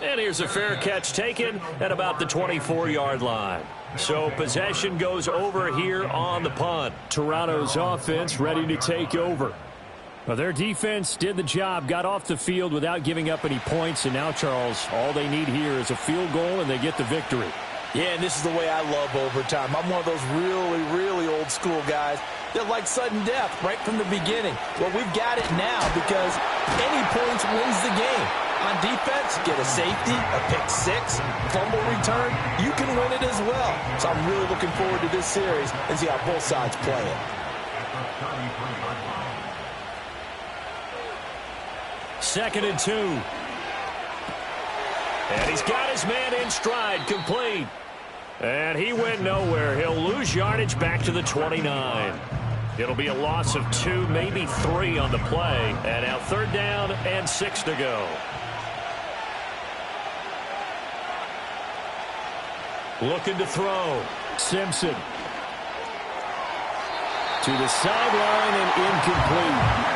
And here's a fair catch taken at about the 24-yard line. So possession goes over here on the punt. Toronto's offense ready to take over. Well, their defense did the job, got off the field without giving up any points, and now, Charles, all they need here is a field goal and they get the victory. Yeah, and this is the way I love overtime. I'm one of those really, really old school guys that like sudden death right from the beginning. Well, we've got it now because any points wins the game. On defense, get a safety, a pick six, fumble return, you can win it as well. So I'm really looking forward to this series and see how both sides play it. 2nd and 2. And he's got his man in stride, complete. And he went nowhere. He'll lose yardage back to the 29. It'll be a loss of 2, maybe 3 on the play. And now 3rd down and 6 to go. Looking to throw. Simpson. To the sideline and incomplete.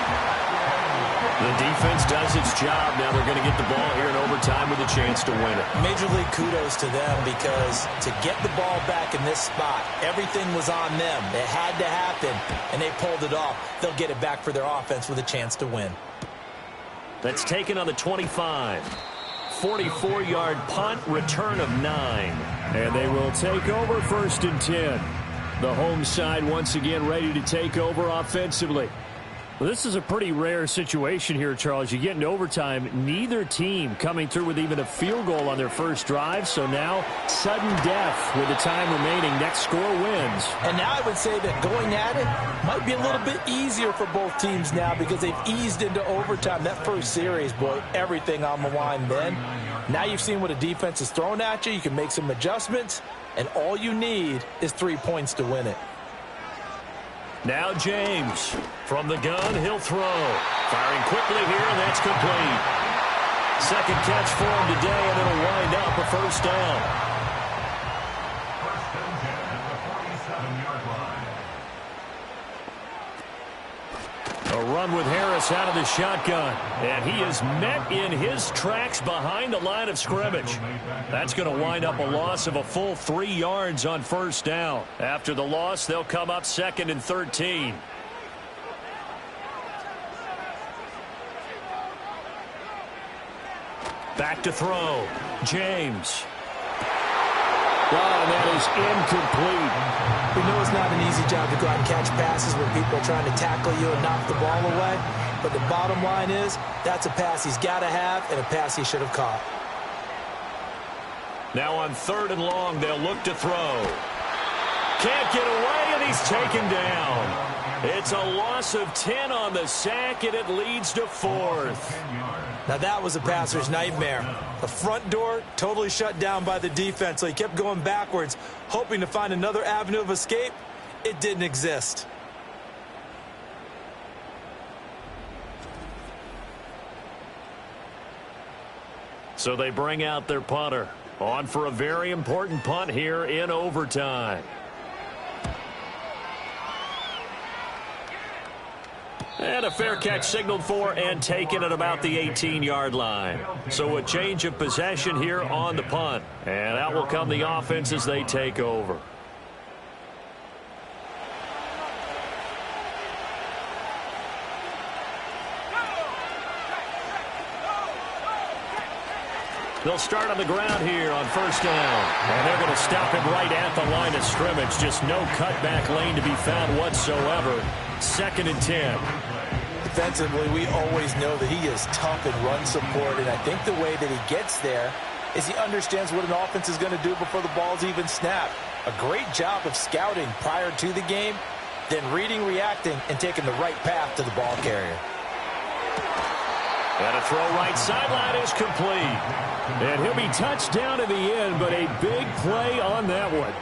The defense does its job. Now they're going to get the ball here in overtime with a chance to win it. Major league kudos to them because to get the ball back in this spot, everything was on them. It had to happen, and they pulled it off. They'll get it back for their offense with a chance to win. That's taken on the 25. 44-yard punt, return of 9. And they will take over 1st and 10. The home side once again ready to take over offensively. Well, this is a pretty rare situation here, Charles. You get into overtime, neither team coming through with even a field goal on their first drive. So now, sudden death with the time remaining. Next score wins. And now I would say that going at it might be a little bit easier for both teams now because they've eased into overtime. That first series, boy, everything on the line then. Now you've seen what a defense is throwing at you. You can make some adjustments, and all you need is 3 points to win it. Now James. From the gun, he'll throw. Firing quickly here, and that's complete. Second catch for him today, and it'll wind up a first down. First and 10 at the 47-yard line. A run with Harris out of the shotgun. And he is met in his tracks behind the line of scrimmage. That's going to wind up a loss of a full 3 yards on first down. After the loss, they'll come up 2nd and 13. Back to throw. James. And that is incomplete. We know it's not an easy job to go out and catch passes when people are trying to tackle you and knock the ball away. But the bottom line is, that's a pass he's got to have and a pass he should have caught. Now on 3rd and long, they'll look to throw. Can't get away, and he's taken down. It's a loss of 10 on the sack, and it leads to 4th. Now that was a passer's nightmare. The front door totally shut down by the defense, so he kept going backwards, hoping to find another avenue of escape. It didn't exist. So they bring out their punter. On for a very important punt here in overtime. And a fair catch signaled for and taken at about the 18-yard line. So a change of possession here on the punt. And out will come the offense as they take over. They'll start on the ground here on first down. And they're going to stop him right at the line of scrimmage. Just no cutback lane to be found whatsoever. 2nd and 10. Defensively, we always know that he is tough in run support, and I think the way that he gets there is he understands what an offense is going to do before the ball's even snapped. A great job of scouting prior to the game, then reading, reacting, and taking the right path to the ball carrier. And a throw right sideline is complete. And he'll be touched down at the end, but a big play on that one.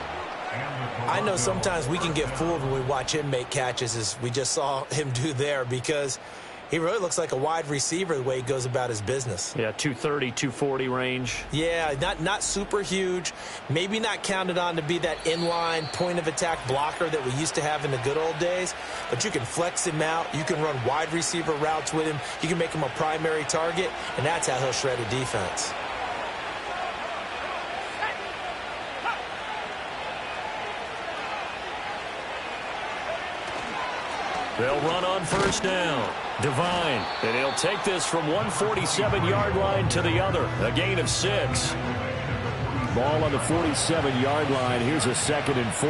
I know sometimes we can get fooled when we watch him make catches, as we just saw him do there, because he really looks like a wide receiver the way he goes about his business. Yeah, 230, 240 range. Yeah, not super huge. Maybe not counted on to be that inline point-of-attack blocker that we used to have in the good old days. But you can flex him out. You can run wide receiver routes with him. You can make him a primary target, and that's how he'll shred a defense. They'll run on first down. Devine, and he'll take this from 147-yard line to the other. A gain of 6. Ball on the 47-yard line. Here's a 2nd and 4.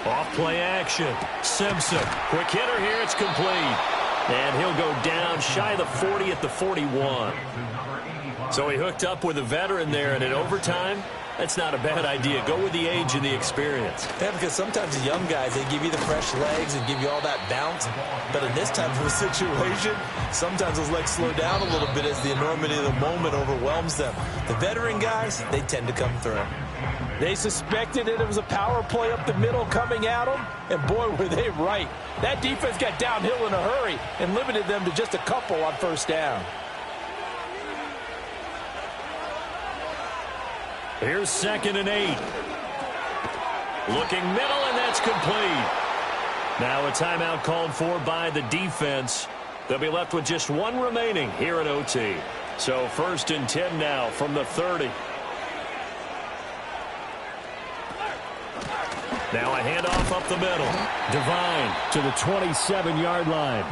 Off play action. Simpson. Quick hitter here. It's complete. And he'll go down shy of the 40 at the 41. So he hooked up with a veteran there, and in overtime, that's not a bad idea. Go with the age and the experience. Yeah, because sometimes the young guys, they give you the fresh legs and give you all that bounce. But in this type of a situation, sometimes those legs slow down a little bit as the enormity of the moment overwhelms them. The veteran guys, they tend to come through. They suspected it was a power play up the middle coming at them, and boy, were they right. That defense got downhill in a hurry and limited them to just a couple on first down. Here's 2nd and 8. Looking middle, and that's complete. Now a timeout called for by the defense. They'll be left with just 1 remaining here at OT. So 1st and 10 now from the 30. Now a handoff up the middle. Devine to the 27-yard line.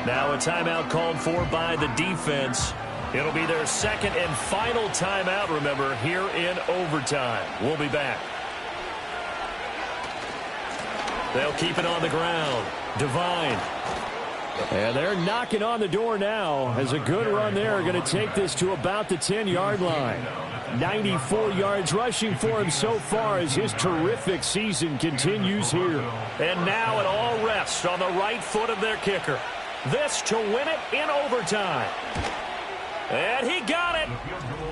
Now a timeout called for by the defense. It'll be their second and final timeout, remember, here in overtime. We'll be back. They'll keep it on the ground. Devine. And they're knocking on the door now as a good run there. Going to take this to about the 10-yard line. 94 yards rushing for him so far as his terrific season continues here. And now it all rests on the right foot of their kicker. This to win it in overtime. And he got it.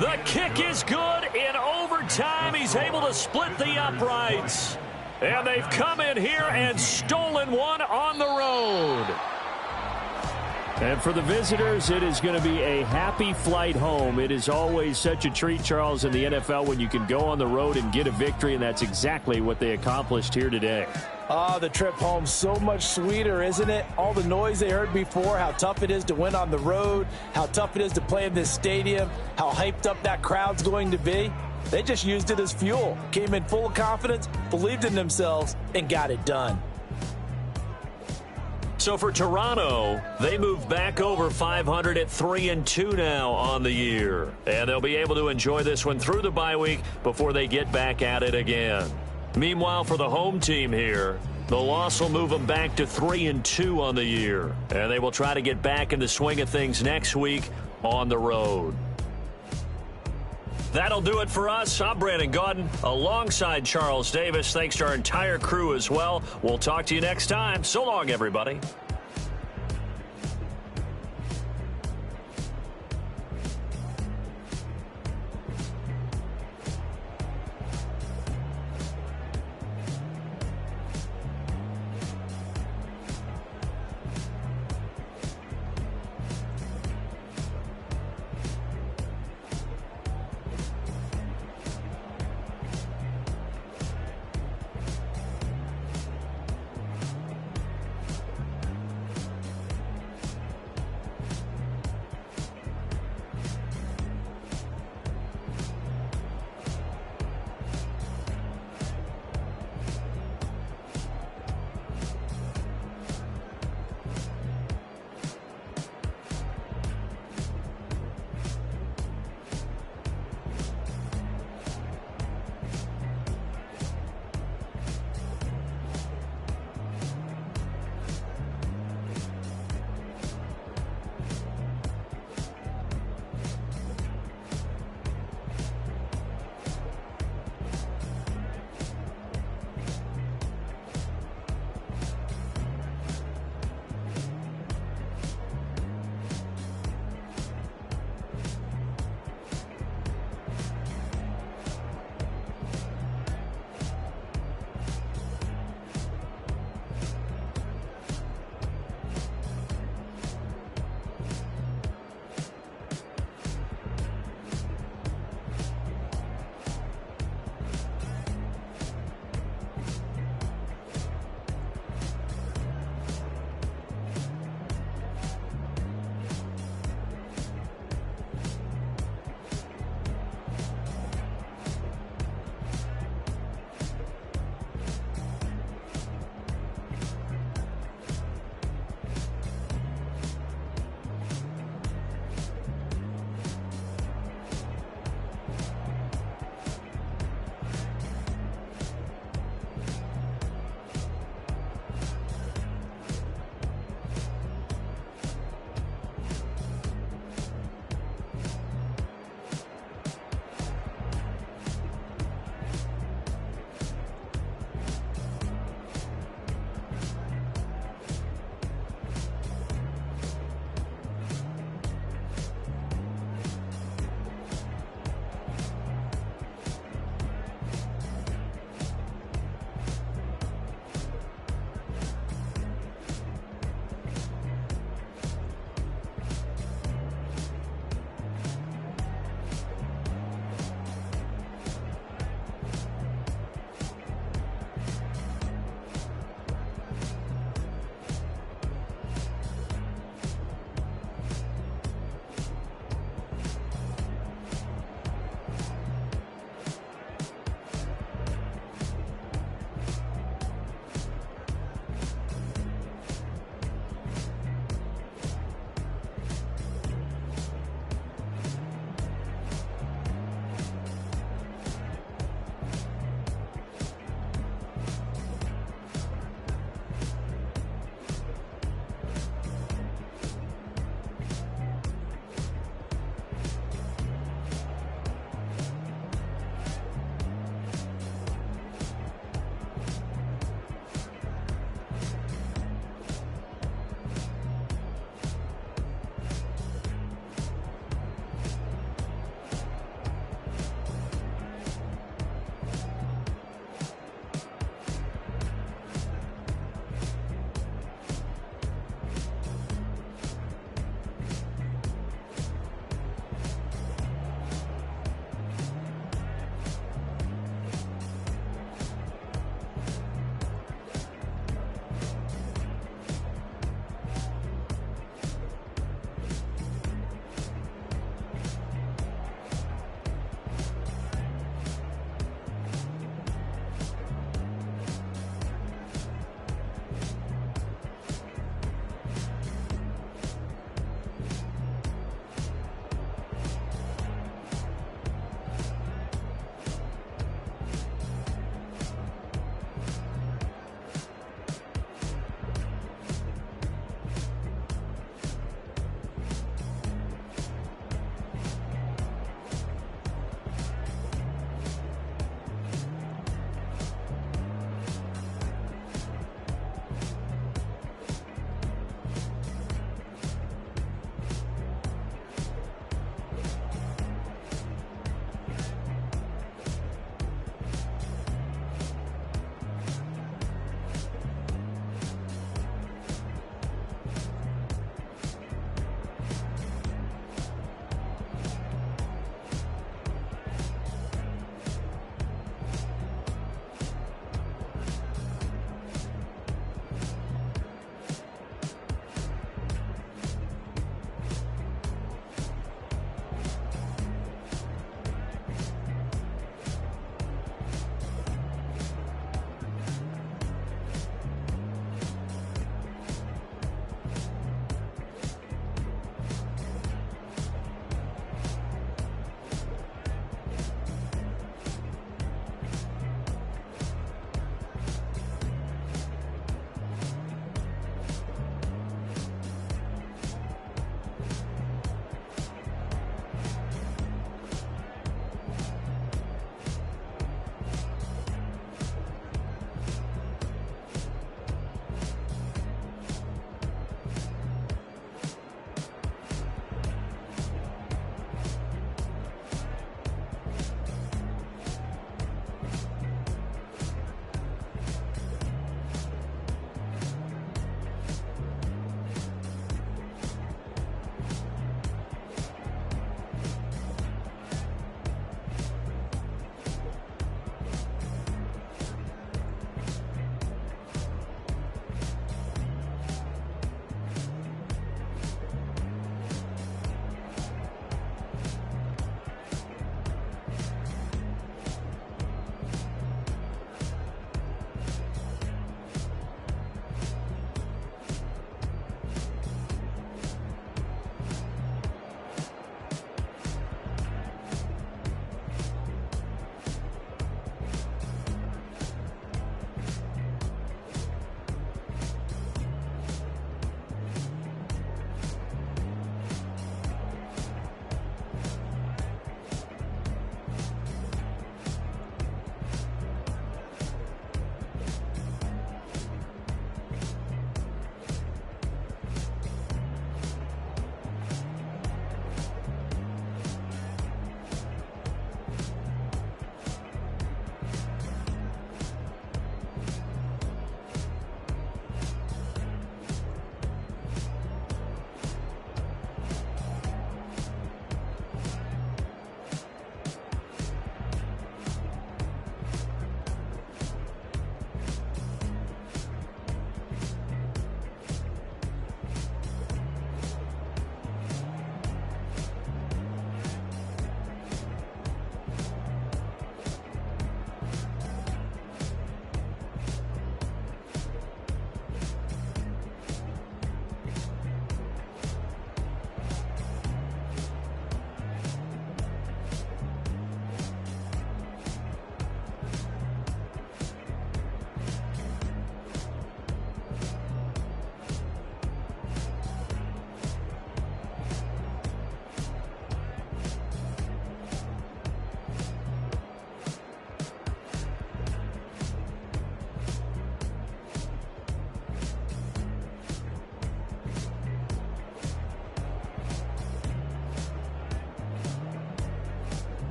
The kick is good in overtime. He's able to split the uprights. And they've come in here and stolen one on the road. And for the visitors, it is going to be a happy flight home. It is always such a treat, Charles, in the NFL when you can go on the road and get a victory, and that's exactly what they accomplished here today. The trip home so much sweeter, isn't it? All the noise they heard before, how tough it is to win on the road, how tough it is to play in this stadium, how hyped up that crowd's going to be. They just used it as fuel, came in full of confidence, believed in themselves, and got it done. So for Toronto, they move back over 500 at 3-2 now on the year. And they'll be able to enjoy this one through the bye week before they get back at it again. Meanwhile, for the home team here, the loss will move them back to 3-2 on the year. And they will try to get back in the swing of things next week on the road. That'll do it for us. I'm Brandon Gaudin alongside Charles Davis. Thanks to our entire crew as well. We'll talk to you next time. So long, everybody.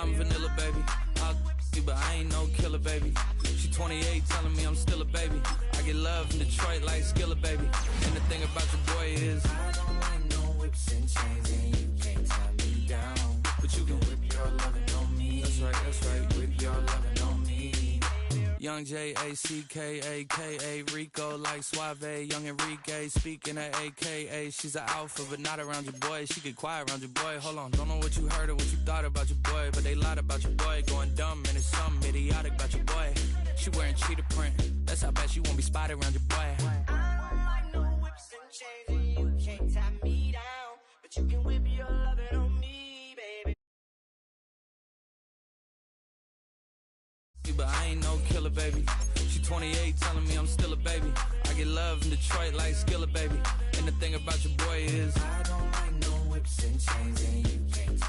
I'm vanilla, baby. I'll you, but I ain't no killer, baby. She 28, telling me I'm still a baby. I get love in Detroit like Skilla, baby. And the thing about your boy is I don't like no whips and chains, and you can't tie me down. But you can whip your lovin' on me. That's right, whip your lovin' on me. Young J-A-C-K-A-K-A, Rico like Suave, Young Enrique, speaking at AKA. She's an alpha, but not around your boy. She get quiet around your boy. Hold on, don't know what you heard or what you thought about your boy, but they lied about your boy. Going dumb, and it's something idiotic about your boy. She wearing cheetah print, that's how bad she won't be spotted around your boy. I don't like no whips and chains, and you can't tie me down, but you can whip your lovin' on me, baby. But I ain't no killer, baby. She 28, telling me I'm still a baby. I get love in Detroit like Skilla, baby. And the thing about your boy is I don't like no whips and chains, and you can't